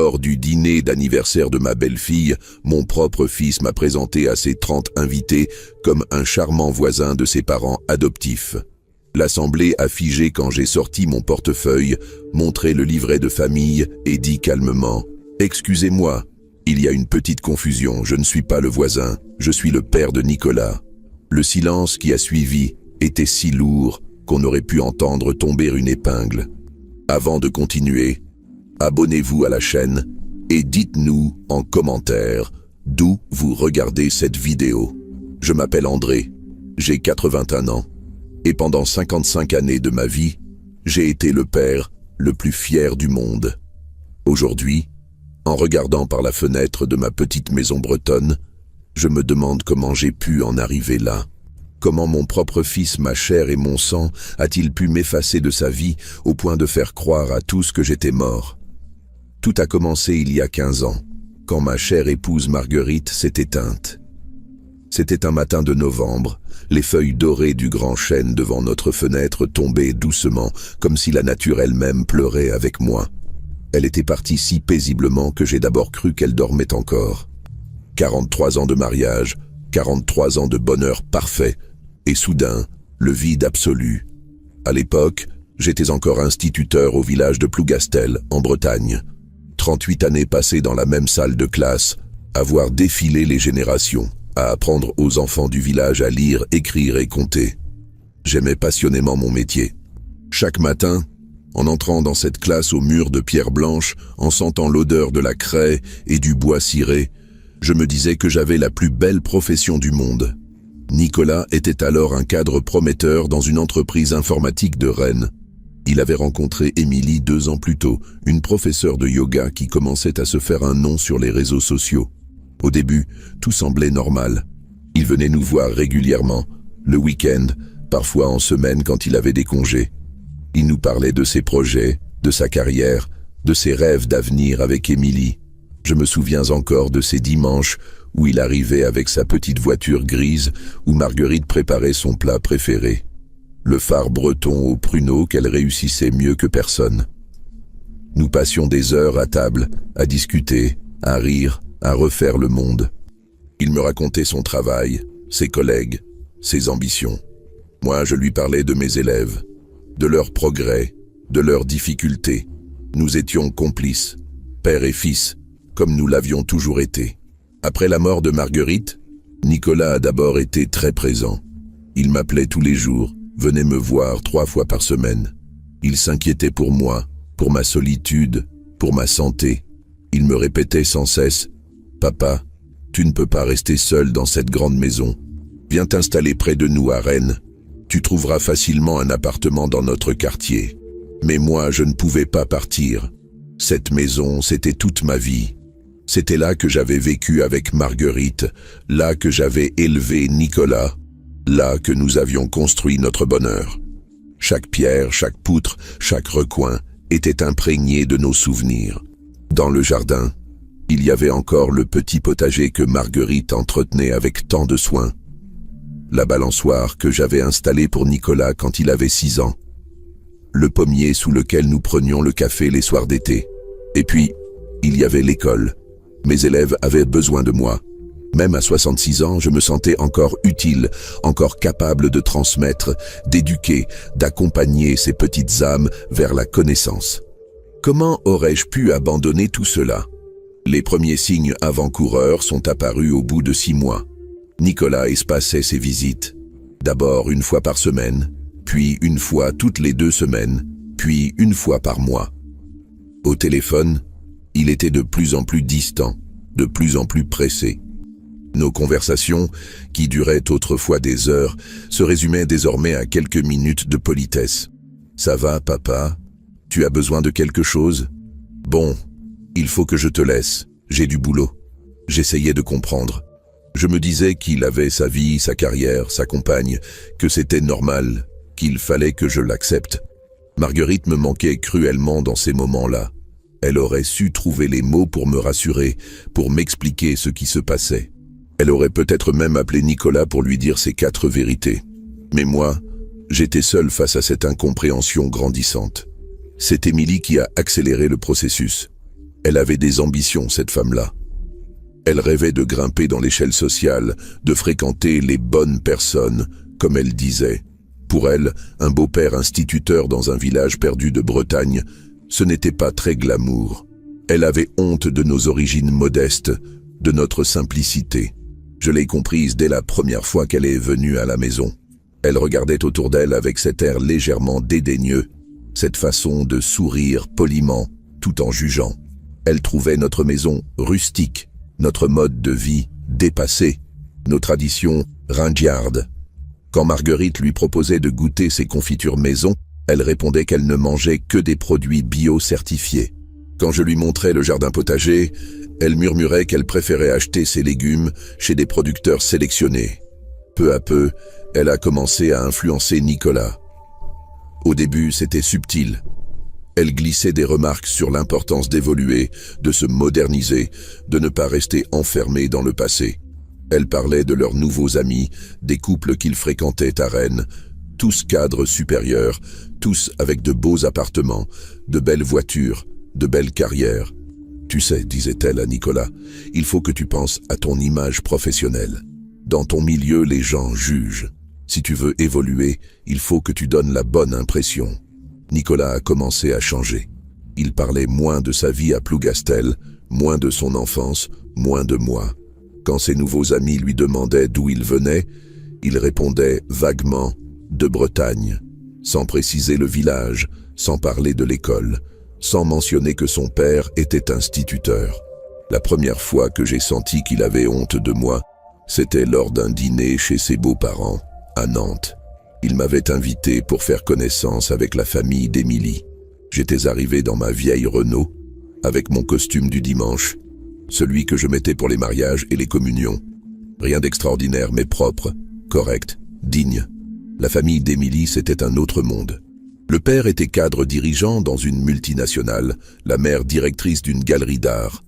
Lors du dîner d'anniversaire de ma belle-fille, mon propre fils m'a présenté à ses 30 invités comme un charmant voisin de ses parents adoptifs. L'assemblée a figé quand j'ai sorti mon portefeuille, montré le livret de famille et dit calmement « Excusez-moi, il y a une petite confusion, je ne suis pas le voisin, je suis le père de Nicolas. » Le silence qui a suivi était si lourd qu'on aurait pu entendre tomber une épingle. Avant de continuer, abonnez-vous à la chaîne et dites-nous en commentaire d'où vous regardez cette vidéo. Je m'appelle André, j'ai 81 ans et pendant 55 années de ma vie, j'ai été le père le plus fier du monde. Aujourd'hui, en regardant par la fenêtre de ma petite maison bretonne, je me demande comment j'ai pu en arriver là. Comment mon propre fils, ma chair et mon sang, a-t-il pu m'effacer de sa vie au point de faire croire à tous que j'étais mort? Tout a commencé il y a 15 ans, quand ma chère épouse Marguerite s'est éteinte. C'était un matin de novembre, les feuilles dorées du grand chêne devant notre fenêtre tombaient doucement, comme si la nature elle-même pleurait avec moi. Elle était partie si paisiblement que j'ai d'abord cru qu'elle dormait encore. 43 ans de mariage, 43 ans de bonheur parfait, et soudain, le vide absolu. À l'époque, j'étais encore instituteur au village de Plougastel, en Bretagne. 38 années passées dans la même salle de classe, à voir défiler les générations, à apprendre aux enfants du village à lire, écrire et compter. J'aimais passionnément mon métier. Chaque matin, en entrant dans cette classe aux murs de pierre blanche, en sentant l'odeur de la craie et du bois ciré, je me disais que j'avais la plus belle profession du monde. Nicolas était alors un cadre prometteur dans une entreprise informatique de Rennes. Il avait rencontré Émilie 2 ans plus tôt, une professeure de yoga qui commençait à se faire un nom sur les réseaux sociaux. Au début, tout semblait normal. Il venait nous voir régulièrement, le week-end, parfois en semaine quand il avait des congés. Il nous parlait de ses projets, de sa carrière, de ses rêves d'avenir avec Émilie. Je me souviens encore de ces dimanches où il arrivait avec sa petite voiture grise où Marguerite préparait son plat préféré. Le phare breton au pruneau qu'elle réussissait mieux que personne. Nous passions des heures à table, à discuter, à rire, à refaire le monde. Il me racontait son travail, ses collègues, ses ambitions. Moi, je lui parlais de mes élèves, de leurs progrès, de leurs difficultés. Nous étions complices, père et fils, comme nous l'avions toujours été. Après la mort de Marguerite, Nicolas a d'abord été très présent. Il m'appelait tous les jours, venait me voir 3 fois par semaine. Il s'inquiétait pour moi, pour ma solitude, pour ma santé. Il me répétait sans cesse « Papa, tu ne peux pas rester seul dans cette grande maison. Viens t'installer près de nous à Rennes. Tu trouveras facilement un appartement dans notre quartier. » Mais moi, je ne pouvais pas partir. Cette maison, c'était toute ma vie. C'était là que j'avais vécu avec Marguerite, là que j'avais élevé Nicolas, là que nous avions construit notre bonheur. Chaque pierre, chaque poutre, chaque recoin était imprégné de nos souvenirs. Dans le jardin, il y avait encore le petit potager que Marguerite entretenait avec tant de soin. La balançoire que j'avais installée pour Nicolas quand il avait 6 ans. Le pommier sous lequel nous prenions le café les soirs d'été. Et puis, il y avait l'école. Mes élèves avaient besoin de moi. Même à 66 ans, je me sentais encore utile, encore capable de transmettre, d'éduquer, d'accompagner ces petites âmes vers la connaissance. Comment aurais-je pu abandonner tout cela? Les premiers signes avant-coureurs sont apparus au bout de 6 mois. Nicolas espaçait ses visites. D'abord 1 fois par semaine, puis 1 fois toutes les 2 semaines, puis 1 fois par mois. Au téléphone, il était de plus en plus distant, de plus en plus pressé. Nos conversations, qui duraient autrefois des heures, se résumaient désormais à quelques minutes de politesse. « Ça va, papa? Tu as besoin de quelque chose? Bon, il faut que je te laisse, j'ai du boulot. » J'essayais de comprendre. Je me disais qu'il avait sa vie, sa carrière, sa compagne, que c'était normal, qu'il fallait que je l'accepte. Marguerite me manquait cruellement dans ces moments-là. Elle aurait su trouver les mots pour me rassurer, pour m'expliquer ce qui se passait. Elle aurait peut-être même appelé Nicolas pour lui dire ses 4 vérités. Mais moi, j'étais seul face à cette incompréhension grandissante. C'est Émilie qui a accéléré le processus. Elle avait des ambitions, cette femme-là. Elle rêvait de grimper dans l'échelle sociale, de fréquenter les bonnes personnes, comme elle disait. Pour elle, un beau-père instituteur dans un village perdu de Bretagne, ce n'était pas très glamour. Elle avait honte de nos origines modestes, de notre simplicité. Je l'ai comprise dès la première fois qu'elle est venue à la maison. Elle regardait autour d'elle avec cet air légèrement dédaigneux, cette façon de sourire poliment, tout en jugeant. Elle trouvait notre maison rustique, notre mode de vie dépassé, nos traditions ringardes. Quand Marguerite lui proposait de goûter ses confitures maison, elle répondait qu'elle ne mangeait que des produits bio-certifiés. Quand je lui montrais le jardin potager, elle murmurait qu'elle préférait acheter ses légumes chez des producteurs sélectionnés. Peu à peu, elle a commencé à influencer Nicolas. Au début, c'était subtil. Elle glissait des remarques sur l'importance d'évoluer, de se moderniser, de ne pas rester enfermée dans le passé. Elle parlait de leurs nouveaux amis, des couples qu'ils fréquentaient à Rennes, tous cadres supérieurs, tous avec de beaux appartements, de belles voitures, de belles carrières. Tu sais, disait-elle à Nicolas, il faut que tu penses à ton image professionnelle. Dans ton milieu, les gens jugent. Si tu veux évoluer, il faut que tu donnes la bonne impression. Nicolas a commencé à changer. Il parlait moins de sa vie à Plougastel, moins de son enfance, moins de moi. Quand ses nouveaux amis lui demandaient d'où il venait, il répondait vaguement « de Bretagne », sans préciser le village, sans parler de l'école, sans mentionner que son père était instituteur. La première fois que j'ai senti qu'il avait honte de moi, c'était lors d'un dîner chez ses beaux-parents, à Nantes. Il m'avait invité pour faire connaissance avec la famille d'Émilie. J'étais arrivé dans ma vieille Renault, avec mon costume du dimanche, celui que je mettais pour les mariages et les communions. Rien d'extraordinaire, mais propre, correct, digne. La famille d'Émilie, c'était un autre monde. Le père était cadre dirigeant dans une multinationale, la mère directrice d'une galerie d'art.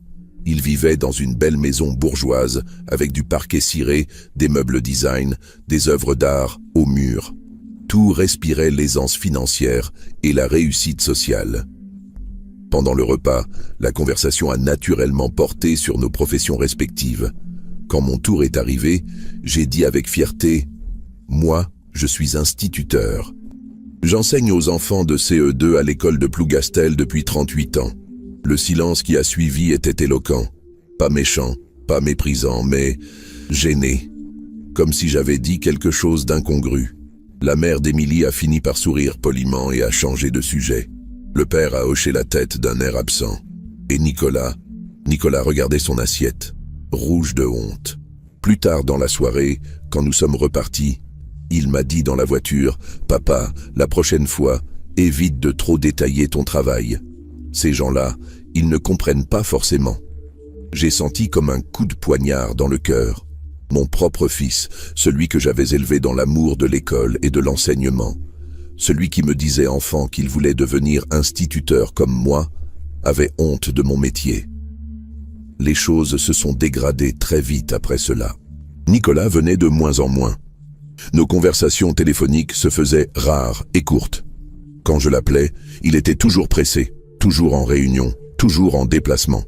Il vivait dans une belle maison bourgeoise, avec du parquet ciré, des meubles design, des œuvres d'art au mur. Tout respirait l'aisance financière et la réussite sociale. Pendant le repas, la conversation a naturellement porté sur nos professions respectives. Quand mon tour est arrivé, j'ai dit avec fierté « Moi, je suis instituteur. J'enseigne aux enfants de CE2 à l'école de Plougastel depuis 38 ans. » Le silence qui a suivi était éloquent. Pas méchant, pas méprisant, mais gêné. Comme si j'avais dit quelque chose d'incongru. La mère d'Émilie a fini par sourire poliment et a changé de sujet. Le père a hoché la tête d'un air absent. Et Nicolas regardait son assiette, rouge de honte. Plus tard dans la soirée, quand nous sommes repartis, il m'a dit dans la voiture « Papa, la prochaine fois, évite de trop détailler ton travail. » Ces gens-là, ils ne comprennent pas forcément. J'ai senti comme un coup de poignard dans le cœur. Mon propre fils, celui que j'avais élevé dans l'amour de l'école et de l'enseignement, celui qui me disait enfant qu'il voulait devenir instituteur comme moi, avait honte de mon métier. Les choses se sont dégradées très vite après cela. Nicolas venait de moins en moins. Nos conversations téléphoniques se faisaient rares et courtes. Quand je l'appelais, il était toujours pressé, toujours en réunion, toujours en déplacement.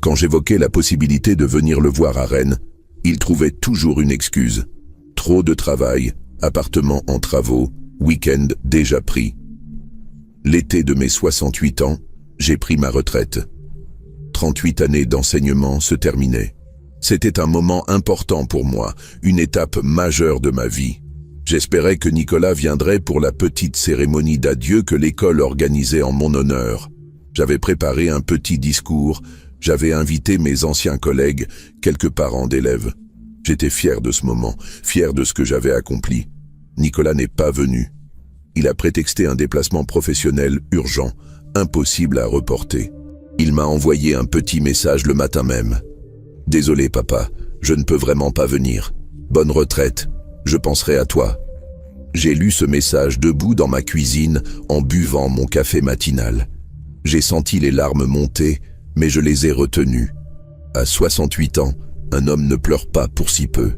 Quand j'évoquais la possibilité de venir le voir à Rennes, il trouvait toujours une excuse. Trop de travail, appartement en travaux, week-end déjà pris. L'été de mes 68 ans, j'ai pris ma retraite. 38 années d'enseignement se terminaient. C'était un moment important pour moi, une étape majeure de ma vie. J'espérais que Nicolas viendrait pour la petite cérémonie d'adieu que l'école organisait en mon honneur. J'avais préparé un petit discours, j'avais invité mes anciens collègues, quelques parents d'élèves. J'étais fier de ce moment, fier de ce que j'avais accompli. Nicolas n'est pas venu. Il a prétexté un déplacement professionnel urgent, impossible à reporter. Il m'a envoyé un petit message le matin même. « Désolé papa, je ne peux vraiment pas venir. Bonne retraite, je penserai à toi. » J'ai lu ce message debout dans ma cuisine en buvant mon café matinal. J'ai senti les larmes monter, mais je les ai retenues. À 68 ans, un homme ne pleure pas pour si peu.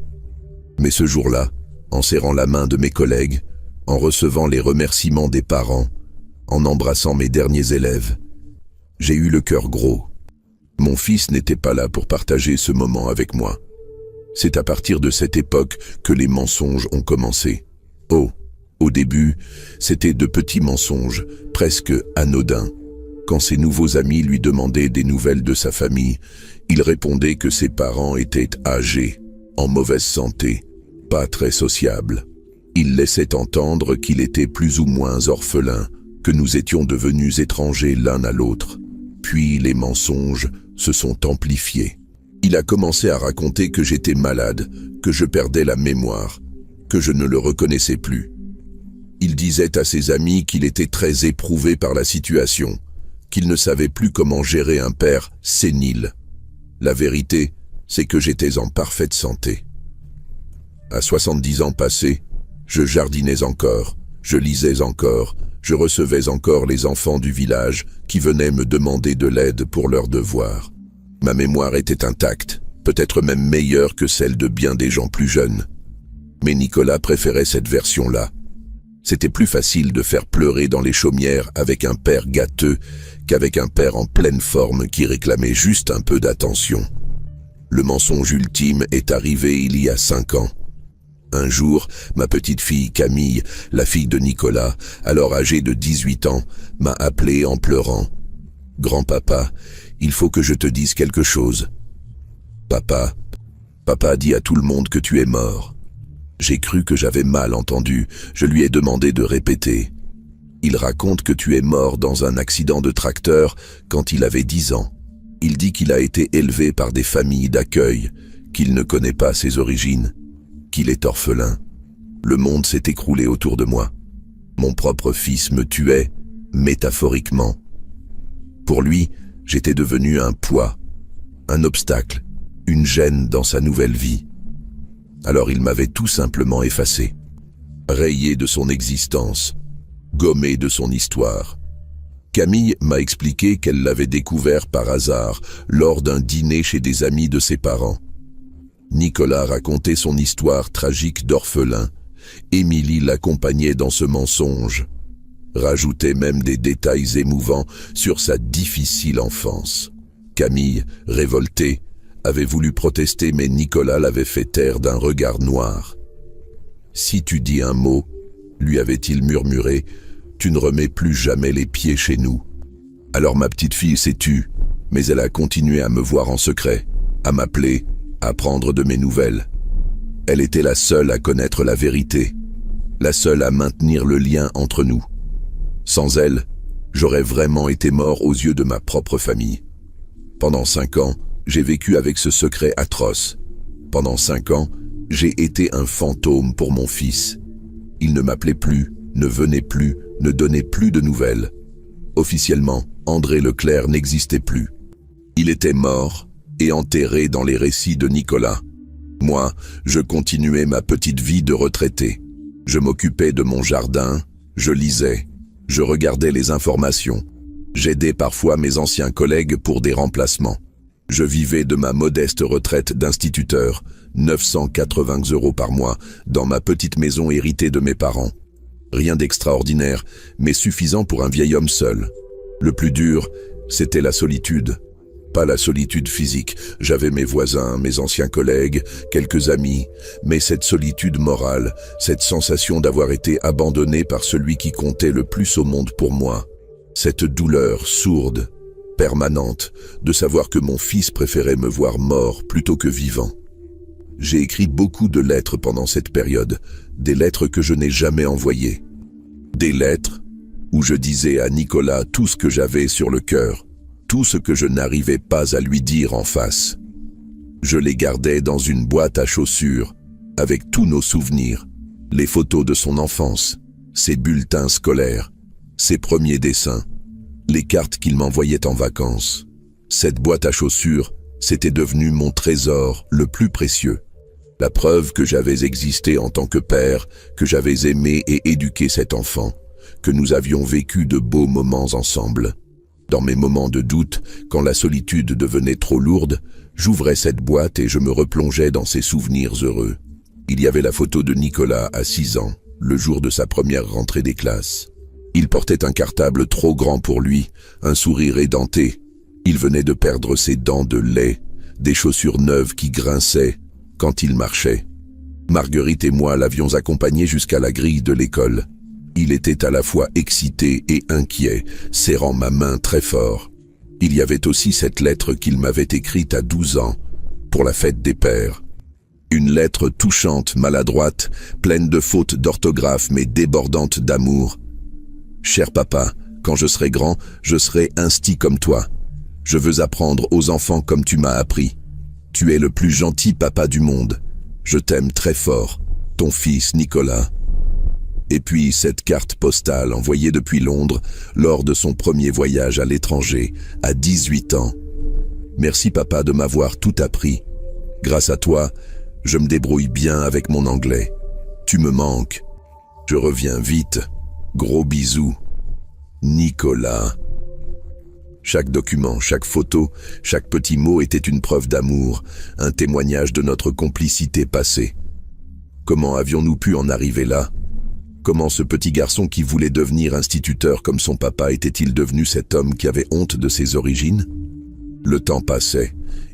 Mais ce jour-là, en serrant la main de mes collègues, en recevant les remerciements des parents, en embrassant mes derniers élèves, j'ai eu le cœur gros. Mon fils n'était pas là pour partager ce moment avec moi. C'est à partir de cette époque que les mensonges ont commencé. Oh, au début, c'était de petits mensonges, presque anodins. Quand ses nouveaux amis lui demandaient des nouvelles de sa famille, il répondait que ses parents étaient âgés, en mauvaise santé, pas très sociables. Il laissait entendre qu'il était plus ou moins orphelin, que nous étions devenus étrangers l'un à l'autre. Puis les mensonges se sont amplifiés. Il a commencé à raconter que j'étais malade, que je perdais la mémoire, que je ne le reconnaissais plus. Il disait à ses amis qu'il était très éprouvé par la situation, qu'il ne savait plus comment gérer un père sénile. La vérité, c'est que j'étais en parfaite santé. À 70 ans passés, je jardinais encore, je lisais encore, je recevais encore les enfants du village qui venaient me demander de l'aide pour leurs devoirs. Ma mémoire était intacte, peut-être même meilleure que celle de bien des gens plus jeunes. Mais Nicolas préférait cette version-là. C'était plus facile de faire pleurer dans les chaumières avec un père gâteux qu'avec un père en pleine forme qui réclamait juste un peu d'attention. Le mensonge ultime est arrivé il y a 5 ans. Un jour, ma petite fille Camille, la fille de Nicolas, alors âgée de 18 ans, m'a appelé en pleurant. « Grand-papa, il faut que je te dise quelque chose. »« Papa a dit à tout le monde que tu es mort. » J'ai cru que j'avais mal entendu, je lui ai demandé de répéter. Il raconte que tu es mort dans un accident de tracteur quand il avait 10 ans. Il dit qu'il a été élevé par des familles d'accueil, qu'il ne connaît pas ses origines, qu'il est orphelin. Le monde s'est écroulé autour de moi. Mon propre fils me tuait, métaphoriquement. Pour lui, j'étais devenu un poids, un obstacle, une gêne dans sa nouvelle vie. Alors il m'avait tout simplement effacé, rayé de son existence, gommé de son histoire. Camille m'a expliqué qu'elle l'avait découvert par hasard lors d'un dîner chez des amis de ses parents. Nicolas racontait son histoire tragique d'orphelin. Émilie l'accompagnait dans ce mensonge, rajoutait même des détails émouvants sur sa difficile enfance. Camille, révoltée, avait voulu protester, mais Nicolas l'avait fait taire d'un regard noir. « Si tu dis un mot, » lui avait-il murmuré, « tu ne remets plus jamais les pieds chez nous. » Alors ma petite fille s'est tue, mais elle a continué à me voir en secret, à m'appeler, à prendre de mes nouvelles. Elle était la seule à connaître la vérité, la seule à maintenir le lien entre nous. Sans elle, j'aurais vraiment été mort aux yeux de ma propre famille. Pendant 5 ans, j'ai vécu avec ce secret atroce. Pendant 5 ans, j'ai été un fantôme pour mon fils. Il ne m'appelait plus, ne venait plus, ne donnait plus de nouvelles. Officiellement, André Leclerc n'existait plus. Il était mort et enterré dans les récits de Nicolas. Moi, je continuais ma petite vie de retraité. Je m'occupais de mon jardin, je lisais, je regardais les informations. J'aidais parfois mes anciens collègues pour des remplacements. Je vivais de ma modeste retraite d'instituteur, 980 € par mois, dans ma petite maison héritée de mes parents. Rien d'extraordinaire, mais suffisant pour un vieil homme seul. Le plus dur, c'était la solitude. Pas la solitude physique, j'avais mes voisins, mes anciens collègues, quelques amis, mais cette solitude morale, cette sensation d'avoir été abandonné par celui qui comptait le plus au monde pour moi, cette douleur sourde, permanente, de savoir que mon fils préférait me voir mort plutôt que vivant. J'ai écrit beaucoup de lettres pendant cette période, des lettres que je n'ai jamais envoyées. Des lettres où je disais à Nicolas tout ce que j'avais sur le cœur, tout ce que je n'arrivais pas à lui dire en face. Je les gardais dans une boîte à chaussures, avec tous nos souvenirs, les photos de son enfance, ses bulletins scolaires, ses premiers dessins, les cartes qu'il m'envoyait en vacances. Cette boîte à chaussures, c'était devenu mon trésor le plus précieux. La preuve que j'avais existé en tant que père, que j'avais aimé et éduqué cet enfant, que nous avions vécu de beaux moments ensemble. Dans mes moments de doute, quand la solitude devenait trop lourde, j'ouvrais cette boîte et je me replongeais dans ces souvenirs heureux. Il y avait la photo de Nicolas à 6 ans, le jour de sa première rentrée des classes. Il portait un cartable trop grand pour lui, un sourire édenté, Il venait de perdre ses dents de lait, des chaussures neuves qui grinçaient quand il marchait. Marguerite et moi l'avions accompagné jusqu'à la grille de l'école. Il était à la fois excité et inquiet, serrant ma main très fort. Il y avait aussi cette lettre qu'il m'avait écrite à 12 ans, pour la fête des pères. Une lettre touchante, maladroite, pleine de fautes d'orthographe mais débordante d'amour. « Cher papa, quand je serai grand, je serai insti comme toi. Je veux apprendre aux enfants comme tu m'as appris. Tu es le plus gentil papa du monde. Je t'aime très fort, ton fils Nicolas. » Et puis cette carte postale envoyée depuis Londres lors de son premier voyage à l'étranger, à 18 ans. « Merci papa de m'avoir tout appris. Grâce à toi, je me débrouille bien avec mon anglais. Tu me manques. Je reviens vite. Gros bisous. Nicolas. » Chaque document, chaque photo, chaque petit mot était une preuve d'amour, un témoignage de notre complicité passée. Comment avions-nous pu en arriver là ? Comment ce petit garçon qui voulait devenir instituteur comme son papa était-il devenu cet homme qui avait honte de ses origines ? Le temps passait,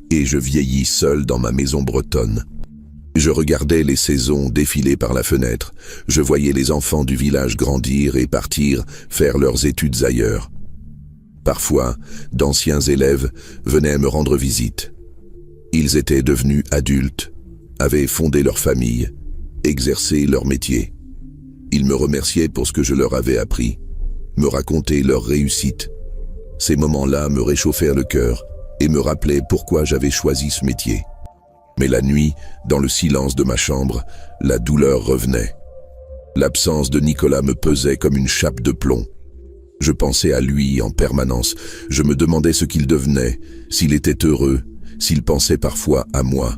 et je vieillis seul dans ma maison bretonne. Je regardais les saisons défiler par la fenêtre, je voyais les enfants du village grandir et partir faire leurs études ailleurs. Parfois, d'anciens élèves venaient me rendre visite. Ils étaient devenus adultes, avaient fondé leur famille, exercé leur métier. Ils me remerciaient pour ce que je leur avais appris, me racontaient leurs réussites. Ces moments-là me réchauffèrent le cœur et me rappelaient pourquoi j'avais choisi ce métier. Mais la nuit, dans le silence de ma chambre, la douleur revenait. L'absence de Nicolas me pesait comme une chape de plomb. Je pensais à lui en permanence. Je me demandais ce qu'il devenait, s'il était heureux, s'il pensait parfois à moi.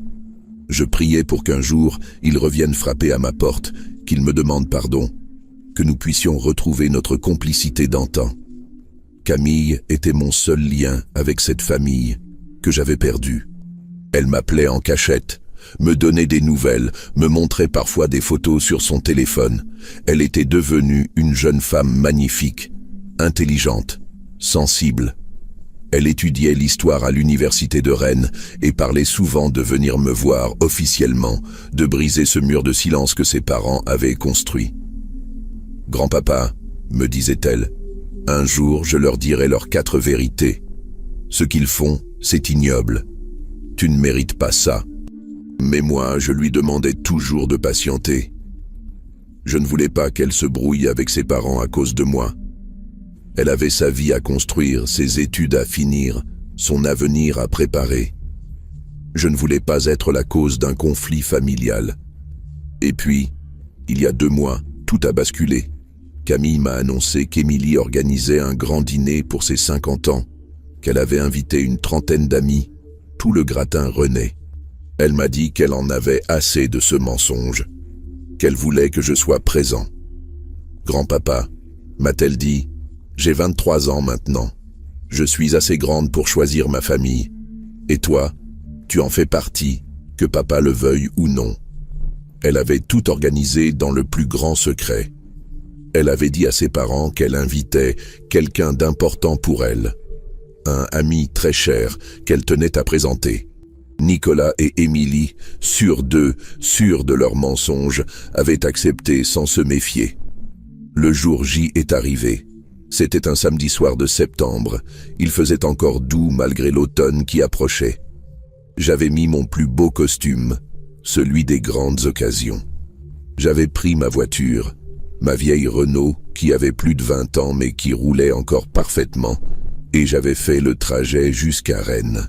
Je priais pour qu'un jour, il revienne frapper à ma porte, qu'il me demande pardon, que nous puissions retrouver notre complicité d'antan. Camille était mon seul lien avec cette famille que j'avais perdue. Elle m'appelait en cachette, me donnait des nouvelles, me montrait parfois des photos sur son téléphone. Elle était devenue une jeune femme magnifique, intelligente, sensible. Elle étudiait l'histoire à l'université de Rennes et parlait souvent de venir me voir officiellement, de briser ce mur de silence que ses parents avaient construit. « Grand-papa, » me disait-elle, « un jour je leur dirai leurs 4 vérités. Ce qu'ils font, c'est ignoble. Tu ne mérites pas ça. » Mais moi, je lui demandais toujours de patienter. Je ne voulais pas qu'elle se brouille avec ses parents à cause de moi. Elle avait sa vie à construire, ses études à finir, son avenir à préparer. Je ne voulais pas être la cause d'un conflit familial. Et puis, il y a 2 mois, tout a basculé. Camille m'a annoncé qu'Émilie organisait un grand dîner pour ses 50 ans, qu'elle avait invité une 30aine d'amis. Tout le gratin renaît. Elle m'a dit qu'elle en avait assez de ce mensonge, qu'elle voulait que je sois présent. « Grand-papa », m'a-t-elle dit, « j'ai 23 ans maintenant. Je suis assez grande pour choisir ma famille. Et toi, tu en fais partie, que papa le veuille ou non. » Elle avait tout organisé dans le plus grand secret. Elle avait dit à ses parents qu'elle invitait quelqu'un d'important pour elle. Un ami très cher qu'elle tenait à présenter. Nicolas et Émilie, sûrs d'eux, sûrs de leur mensonge, avaient accepté sans se méfier. Le jour J est arrivé. C'était un samedi soir de septembre. Il faisait encore doux malgré l'automne qui approchait. J'avais mis mon plus beau costume, celui des grandes occasions. J'avais pris ma voiture, ma vieille Renault qui avait plus de 20 ans mais qui roulait encore parfaitement, et j'avais fait le trajet jusqu'à Rennes.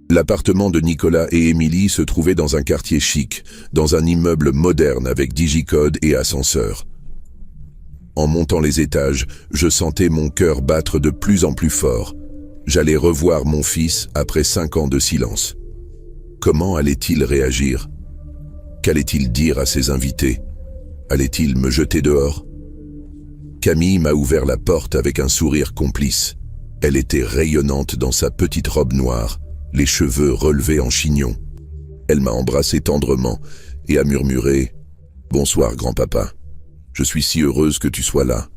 L'appartement de Nicolas et Émilie se trouvait dans un quartier chic, dans un immeuble moderne avec digicode et ascenseur. En montant les étages, je sentais mon cœur battre de plus en plus fort. J'allais revoir mon fils après 5 ans de silence. Comment allait-il réagir? Qu'allait-il dire à ses invités? Allait-il me jeter dehors? Camille m'a ouvert la porte avec un sourire complice. Elle était rayonnante dans sa petite robe noire, les cheveux relevés en chignon. Elle m'a embrassé tendrement et a murmuré « Bonsoir, grand-papa. Je suis si heureuse que tu sois là. »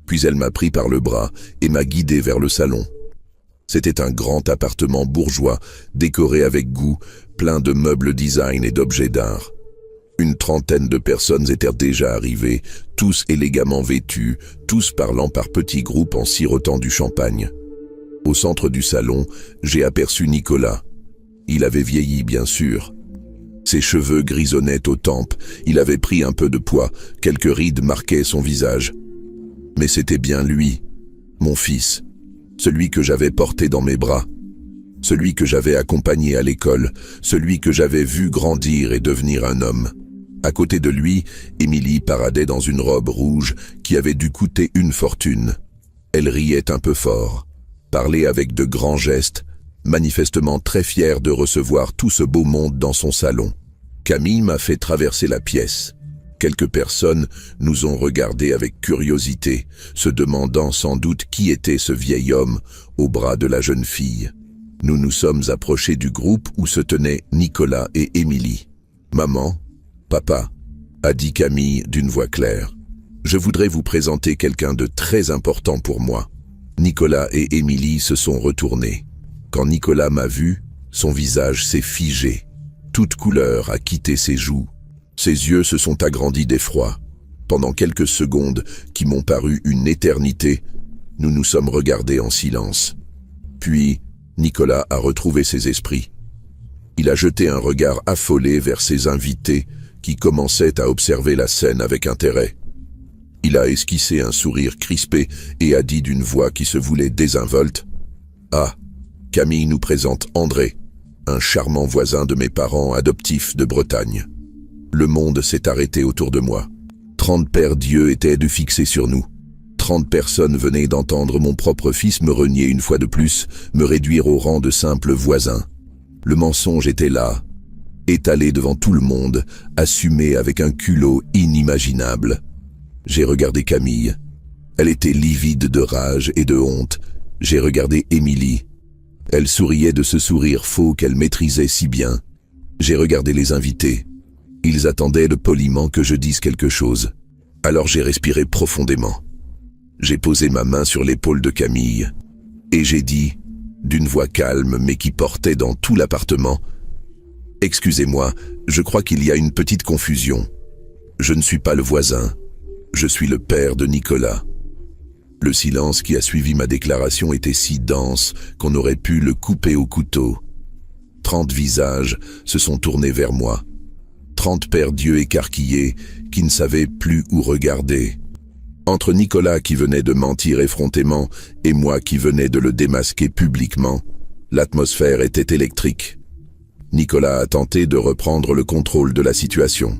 Puis elle m'a pris par le bras et m'a guidé vers le salon. C'était un grand appartement bourgeois, décoré avec goût, plein de meubles design et d'objets d'art. Une trentaine de personnes étaient déjà arrivées, tous élégamment vêtus, tous parlant par petits groupes en sirotant du champagne. Au centre du salon, j'ai aperçu Nicolas. Il avait vieilli, bien sûr. Ses cheveux grisonnaient aux tempes, il avait pris un peu de poids, quelques rides marquaient son visage. Mais c'était bien lui, mon fils, celui que j'avais porté dans mes bras, celui que j'avais accompagné à l'école, celui que j'avais vu grandir et devenir un homme. À côté de lui, Émilie paradait dans une robe rouge qui avait dû coûter une fortune. Elle riait un peu fort, parlait avec de grands gestes, manifestement très fière de recevoir tout ce beau monde dans son salon. Camille m'a fait traverser la pièce. Quelques personnes nous ont regardés avec curiosité, se demandant sans doute qui était ce vieil homme au bras de la jeune fille. Nous nous sommes approchés du groupe où se tenaient Nicolas et Émilie. « Maman, papa », a dit Camille d'une voix claire. « Je voudrais vous présenter quelqu'un de très important pour moi. » Nicolas et Émilie se sont retournés. Quand Nicolas m'a vu, son visage s'est figé. Toute couleur a quitté ses joues. Ses yeux se sont agrandis d'effroi. Pendant quelques secondes, qui m'ont paru une éternité, nous nous sommes regardés en silence. Puis, Nicolas a retrouvé ses esprits. Il a jeté un regard affolé vers ses invités qui commençaient à observer la scène avec intérêt. Il a esquissé un sourire crispé et a dit d'une voix qui se voulait désinvolte « Ah, Camille nous présente André, un charmant voisin de mes parents adoptifs de Bretagne. » Le monde s'est arrêté autour de moi. 30 pères dieux étaient de fixés sur nous. 30 personnes venaient d'entendre mon propre fils me renier une fois de plus, me réduire au rang de simple voisin. Le mensonge était là, étalé devant tout le monde, assumé avec un culot inimaginable. J'ai regardé Camille. Elle était livide de rage et de honte. J'ai regardé Émilie. Elle souriait de ce sourire faux qu'elle maîtrisait si bien. J'ai regardé les invités. Ils attendaient poliment que je dise quelque chose. Alors j'ai respiré profondément. J'ai posé ma main sur l'épaule de Camille. Et j'ai dit, d'une voix calme mais qui portait dans tout l'appartement, « Excusez-moi, je crois qu'il y a une petite confusion. Je ne suis pas le voisin. Je suis le père de Nicolas. » Le silence qui a suivi ma déclaration était si dense qu'on aurait pu le couper au couteau. 30 visages se sont tournés vers moi. 30 pères dieux écarquillés qui ne savaient plus où regarder. Entre Nicolas qui venait de mentir effrontément et moi qui venais de le démasquer publiquement, l'atmosphère était électrique. Nicolas a tenté de reprendre le contrôle de la situation.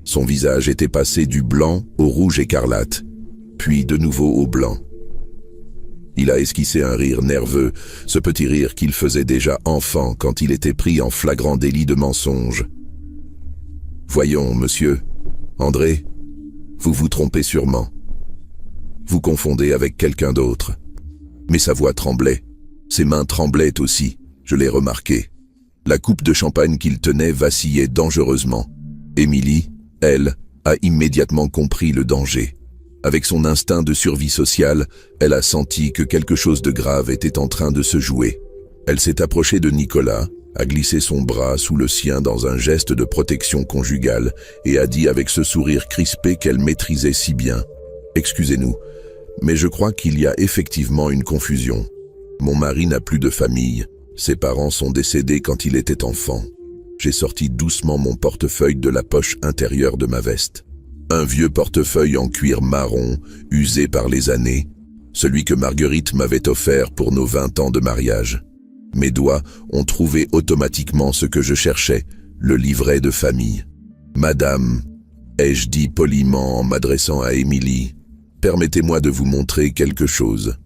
Son visage était passé du blanc au rouge écarlate, puis de nouveau au blanc. Il a esquissé un rire nerveux, ce petit rire qu'il faisait déjà enfant quand il était pris en flagrant délit de mensonge. « Voyons, monsieur, André, vous vous trompez sûrement. Vous confondez avec quelqu'un d'autre. » Mais sa voix tremblait, ses mains tremblaient aussi, je l'ai remarqué. La coupe de champagne qu'il tenait vacillait dangereusement. Émilie, elle, a immédiatement compris le danger. Avec son instinct de survie sociale, elle a senti que quelque chose de grave était en train de se jouer. Elle s'est approchée de Nicolas, a glissé son bras sous le sien dans un geste de protection conjugale et a dit avec ce sourire crispé qu'elle maîtrisait si bien « Excusez-nous, mais je crois qu'il y a effectivement une confusion. Mon mari n'a plus de famille. Ses parents sont décédés quand il était enfant. » J'ai sorti doucement mon portefeuille de la poche intérieure de ma veste. Un vieux portefeuille en cuir marron, usé par les années, celui que Marguerite m'avait offert pour nos 20 ans de mariage. Mes doigts ont trouvé automatiquement ce que je cherchais, le livret de famille. « Madame », ai-je dit poliment en m'adressant à Émilie, « permettez-moi de vous montrer quelque chose. »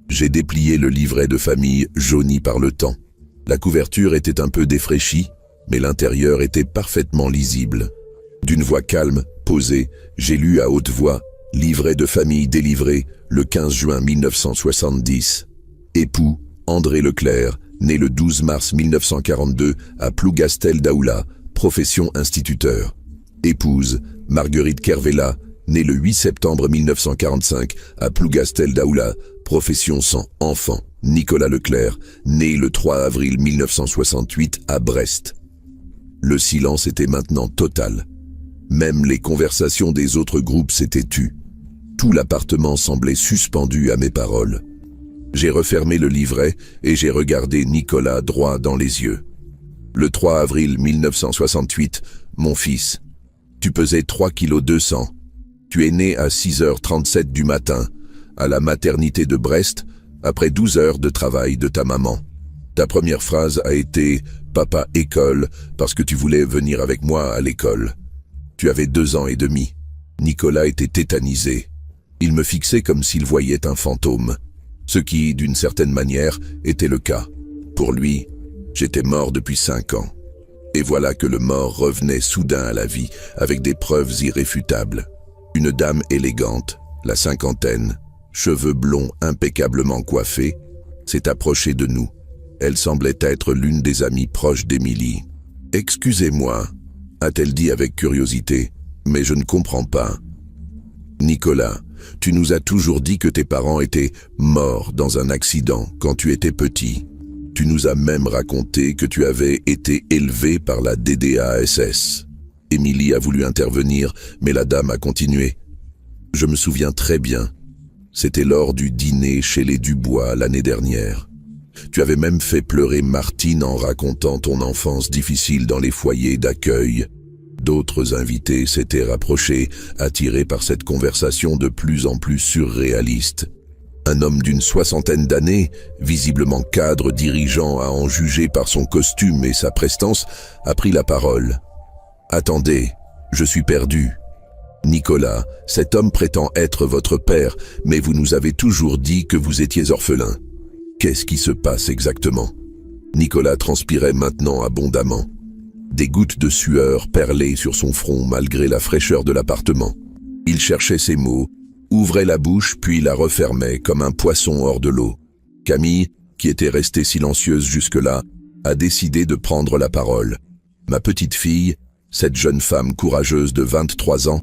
J'ai déplié le livret de famille jauni par le temps. La couverture était un peu défraîchie, mais l'intérieur était parfaitement lisible. D'une voix calme, posée, j'ai lu à haute voix « Livret de famille délivré le 15 juin 1970. Époux, André Leclerc, né le 12 mars 1942 à Plougastel-Daoulas, profession instituteur. Épouse, Marguerite Kervella, née le 8 septembre 1945 à Plougastel-Daoulas, profession sans enfant. Nicolas Leclerc, né le 3 avril 1968 à Brest. Le silence était maintenant total. Même les conversations des autres groupes s'étaient tues. Tout l'appartement semblait suspendu à mes paroles. J'ai refermé le livret et j'ai regardé Nicolas droit dans les yeux. Le 3 avril 1968, mon fils, tu pesais 3 kg 200. Tu es né à 6h37 du matin, à la maternité de Brest, après 12 heures de travail de ta maman. Ta première phrase a été « Papa, école » parce que tu voulais venir avec moi à l'école. Tu avais 2 ans et demi. Nicolas était tétanisé. Il me fixait comme s'il voyait un fantôme. Ce qui, d'une certaine manière, était le cas. Pour lui, j'étais mort depuis 5 ans. Et voilà que le mort revenait soudain à la vie, avec des preuves irréfutables. Une dame élégante, la cinquantaine, cheveux blonds impeccablement coiffés, s'est approchée de nous. Elle semblait être l'une des amies proches d'Émilie. « Excusez-moi », a-t-elle dit avec curiosité, « mais je ne comprends pas. » « Nicolas, tu nous as toujours dit que tes parents étaient morts dans un accident quand tu étais petit. Tu nous as même raconté que tu avais été élevé par la DDASS. » Émilie a voulu intervenir, mais la dame a continué. « Je me souviens très bien. C'était lors du dîner chez les Dubois l'année dernière. Tu avais même fait pleurer Martine en racontant ton enfance difficile dans les foyers d'accueil. » D'autres invités s'étaient rapprochés, attirés par cette conversation de plus en plus surréaliste. Un homme d'une 60aine d'années, visiblement cadre dirigeant à en juger par son costume et sa prestance, a pris la parole. « Attendez, je suis perdu. Nicolas, cet homme prétend être votre père, mais vous nous avez toujours dit que vous étiez orphelin. Qu'est-ce qui se passe exactement ?» Nicolas transpirait maintenant abondamment. Des gouttes de sueur perlaient sur son front malgré la fraîcheur de l'appartement. Il cherchait ses mots, ouvrait la bouche puis la refermait comme un poisson hors de l'eau. Camille, qui était restée silencieuse jusque-là, a décidé de prendre la parole. Ma petite fille, cette jeune femme courageuse de 23 ans,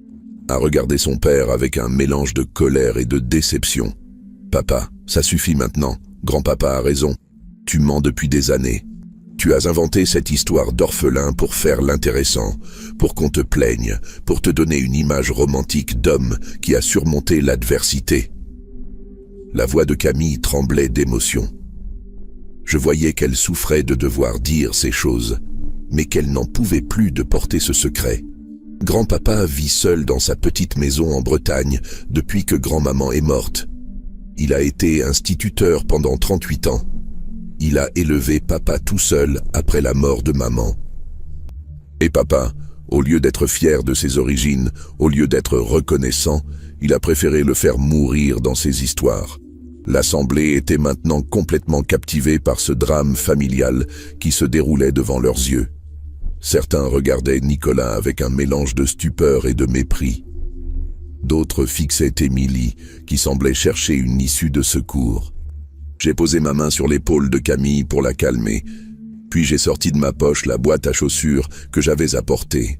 a regardé son père avec un mélange de colère et de déception. « Papa, ça suffit maintenant, grand-papa a raison. Tu mens depuis des années. Tu as inventé cette histoire d'orphelin pour faire l'intéressant, pour qu'on te plaigne, pour te donner une image romantique d'homme qui a surmonté l'adversité. » La voix de Camille tremblait d'émotion. Je voyais qu'elle souffrait de devoir dire ces choses, mais qu'elle n'en pouvait plus de porter ce secret. Grand-papa vit seul dans sa petite maison en Bretagne depuis que grand-maman est morte. Il a été instituteur pendant 38 ans. Il a élevé papa tout seul après la mort de maman. Et papa, au lieu d'être fier de ses origines, au lieu d'être reconnaissant, il a préféré le faire mourir dans ses histoires. L'assemblée était maintenant complètement captivée par ce drame familial qui se déroulait devant leurs yeux. Certains regardaient Nicolas avec un mélange de stupeur et de mépris. D'autres fixaient Émilie, qui semblait chercher une issue de secours. J'ai posé ma main sur l'épaule de Camille pour la calmer, puis j'ai sorti de ma poche la boîte à chaussures que j'avais apportée.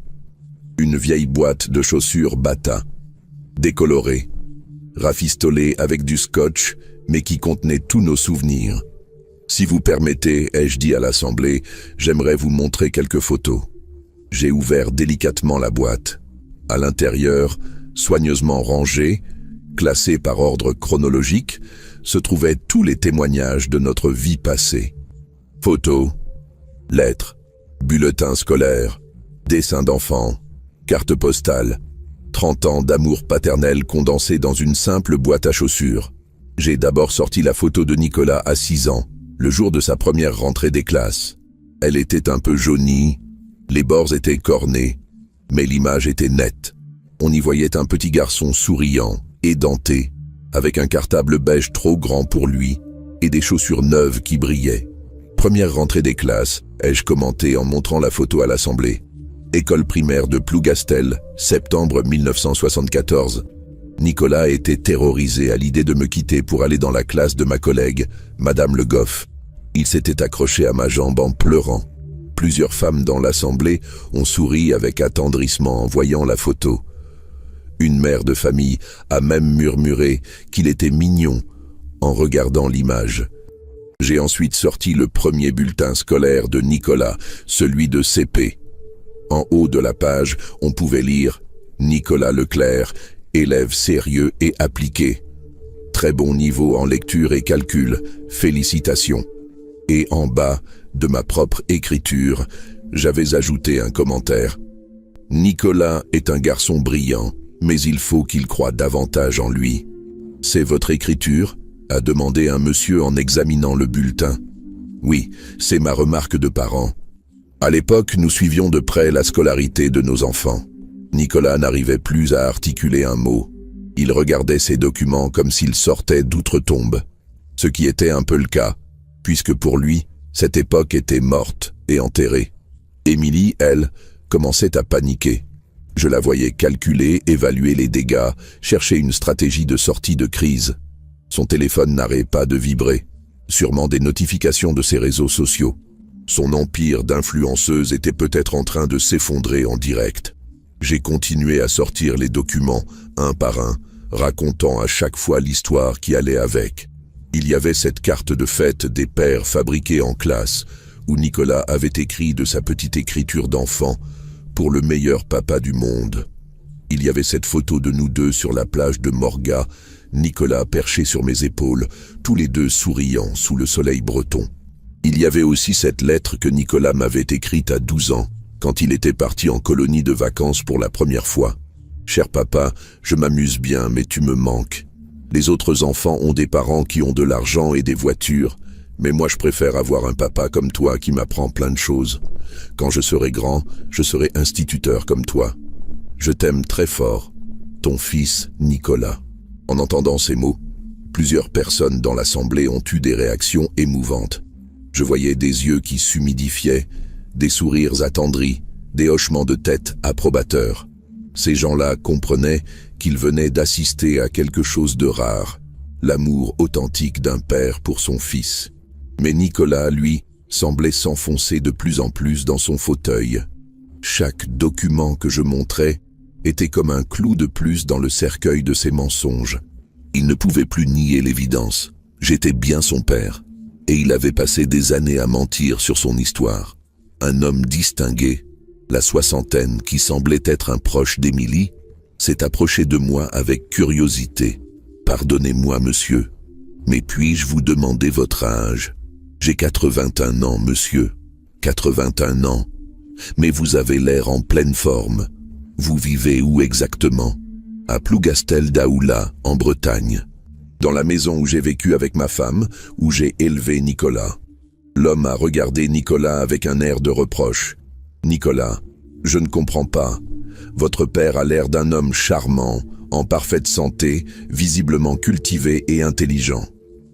Une vieille boîte de chaussures Bata, décolorée, rafistolée avec du scotch, mais qui contenait tous nos souvenirs. « Si vous permettez, ai-je dit à l'assemblée, j'aimerais vous montrer quelques photos. » J'ai ouvert délicatement la boîte. À l'intérieur, soigneusement rangée, classée par ordre chronologique, se trouvaient tous les témoignages de notre vie passée. Photos, lettres, bulletins scolaires, dessins d'enfants, cartes postales, 30 ans d'amour paternel condensés dans une simple boîte à chaussures. J'ai d'abord sorti la photo de Nicolas à 6 ans, le jour de sa première rentrée des classes. Elle était un peu jaunie, les bords étaient cornés, mais l'image était nette. On y voyait un petit garçon souriant, édenté, avec un cartable beige trop grand pour lui et des chaussures neuves qui brillaient. Première rentrée des classes, ai-je commenté en montrant la photo à l'assemblée. École primaire de Plougastel, septembre 1974. Nicolas était terrorisé à l'idée de me quitter pour aller dans la classe de ma collègue, Madame Le Goff. Il s'était accroché à ma jambe en pleurant. Plusieurs femmes dans l'assemblée ont souri avec attendrissement en voyant la photo. Une mère de famille a même murmuré qu'il était mignon en regardant l'image. J'ai ensuite sorti le premier bulletin scolaire de Nicolas, celui de CP. En haut de la page, on pouvait lire « Nicolas Leclerc, élève sérieux et appliqué. Très bon niveau en lecture et calcul, félicitations ». Et en bas, de ma propre écriture, j'avais ajouté un commentaire. « Nicolas est un garçon brillant, mais il faut qu'il croie davantage en lui. » « C'est votre écriture ?» a demandé un monsieur en examinant le bulletin. « Oui, c'est ma remarque de parent. » À l'époque, nous suivions de près la scolarité de nos enfants. Nicolas n'arrivait plus à articuler un mot. Il regardait ses documents comme s'ils sortaient d'outre-tombe. Ce qui était un peu le cas, puisque pour lui, cette époque était morte et enterrée. Émilie, elle, commençait à paniquer. Je la voyais calculer, évaluer les dégâts, chercher une stratégie de sortie de crise. Son téléphone n'arrêtait pas de vibrer, sûrement des notifications de ses réseaux sociaux. Son empire d'influenceuse était peut-être en train de s'effondrer en direct. J'ai continué à sortir les documents, un par un, racontant à chaque fois l'histoire qui allait avec. Il y avait cette carte de fête des pères fabriquée en classe, où Nicolas avait écrit de sa petite écriture d'enfant « Pour le meilleur papa du monde ». Il y avait cette photo de nous deux sur la plage de Morgat, Nicolas perché sur mes épaules, tous les deux souriants sous le soleil breton. Il y avait aussi cette lettre que Nicolas m'avait écrite à 12 ans, quand il était parti en colonie de vacances pour la première fois. « Cher papa, je m'amuse bien, mais tu me manques. Les autres enfants ont des parents qui ont de l'argent et des voitures, mais moi je préfère avoir un papa comme toi qui m'apprend plein de choses. Quand je serai grand, je serai instituteur comme toi. Je t'aime très fort, ton fils Nicolas. » En entendant ces mots, plusieurs personnes dans l'assemblée ont eu des réactions émouvantes. Je voyais des yeux qui s'humidifiaient, des sourires attendris, des hochements de tête approbateurs. Ces gens-là comprenaient qu'ils venaient d'assister à quelque chose de rare, l'amour authentique d'un père pour son fils. Mais Nicolas, lui, semblait s'enfoncer de plus en plus dans son fauteuil. Chaque document que je montrais était comme un clou de plus dans le cercueil de ses mensonges. Il ne pouvait plus nier l'évidence. J'étais bien son père. Et il avait passé des années à mentir sur son histoire. Un homme distingué, la soixantaine, qui semblait être un proche d'Émilie, s'est approché de moi avec curiosité. « Pardonnez-moi, monsieur, mais puis-je vous demander votre âge ? J'ai 81 ans, monsieur. 81 ans. Mais vous avez l'air en pleine forme. Vous vivez où exactement ? À Plougastel d'Aoula, en Bretagne. Dans la maison où j'ai vécu avec ma femme, où j'ai élevé Nicolas. » L'homme a regardé Nicolas avec un air de reproche. « Nicolas, je ne comprends pas. Votre père a l'air d'un homme charmant, en parfaite santé, visiblement cultivé et intelligent.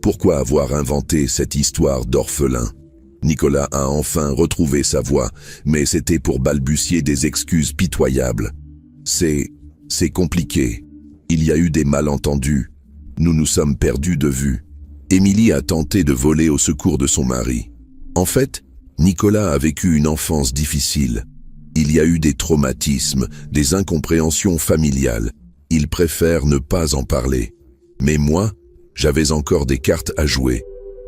Pourquoi avoir inventé cette histoire d'orphelin ? » Nicolas a enfin retrouvé sa voix, mais c'était pour balbutier des excuses pitoyables. « C'est compliqué. Il y a eu des malentendus. Nous nous sommes perdus de vue. » Émilie a tenté de voler au secours de son mari. En fait, Nicolas a vécu une enfance difficile. Il y a eu des traumatismes, des incompréhensions familiales. Il préfère ne pas en parler. Mais moi, j'avais encore des cartes à jouer.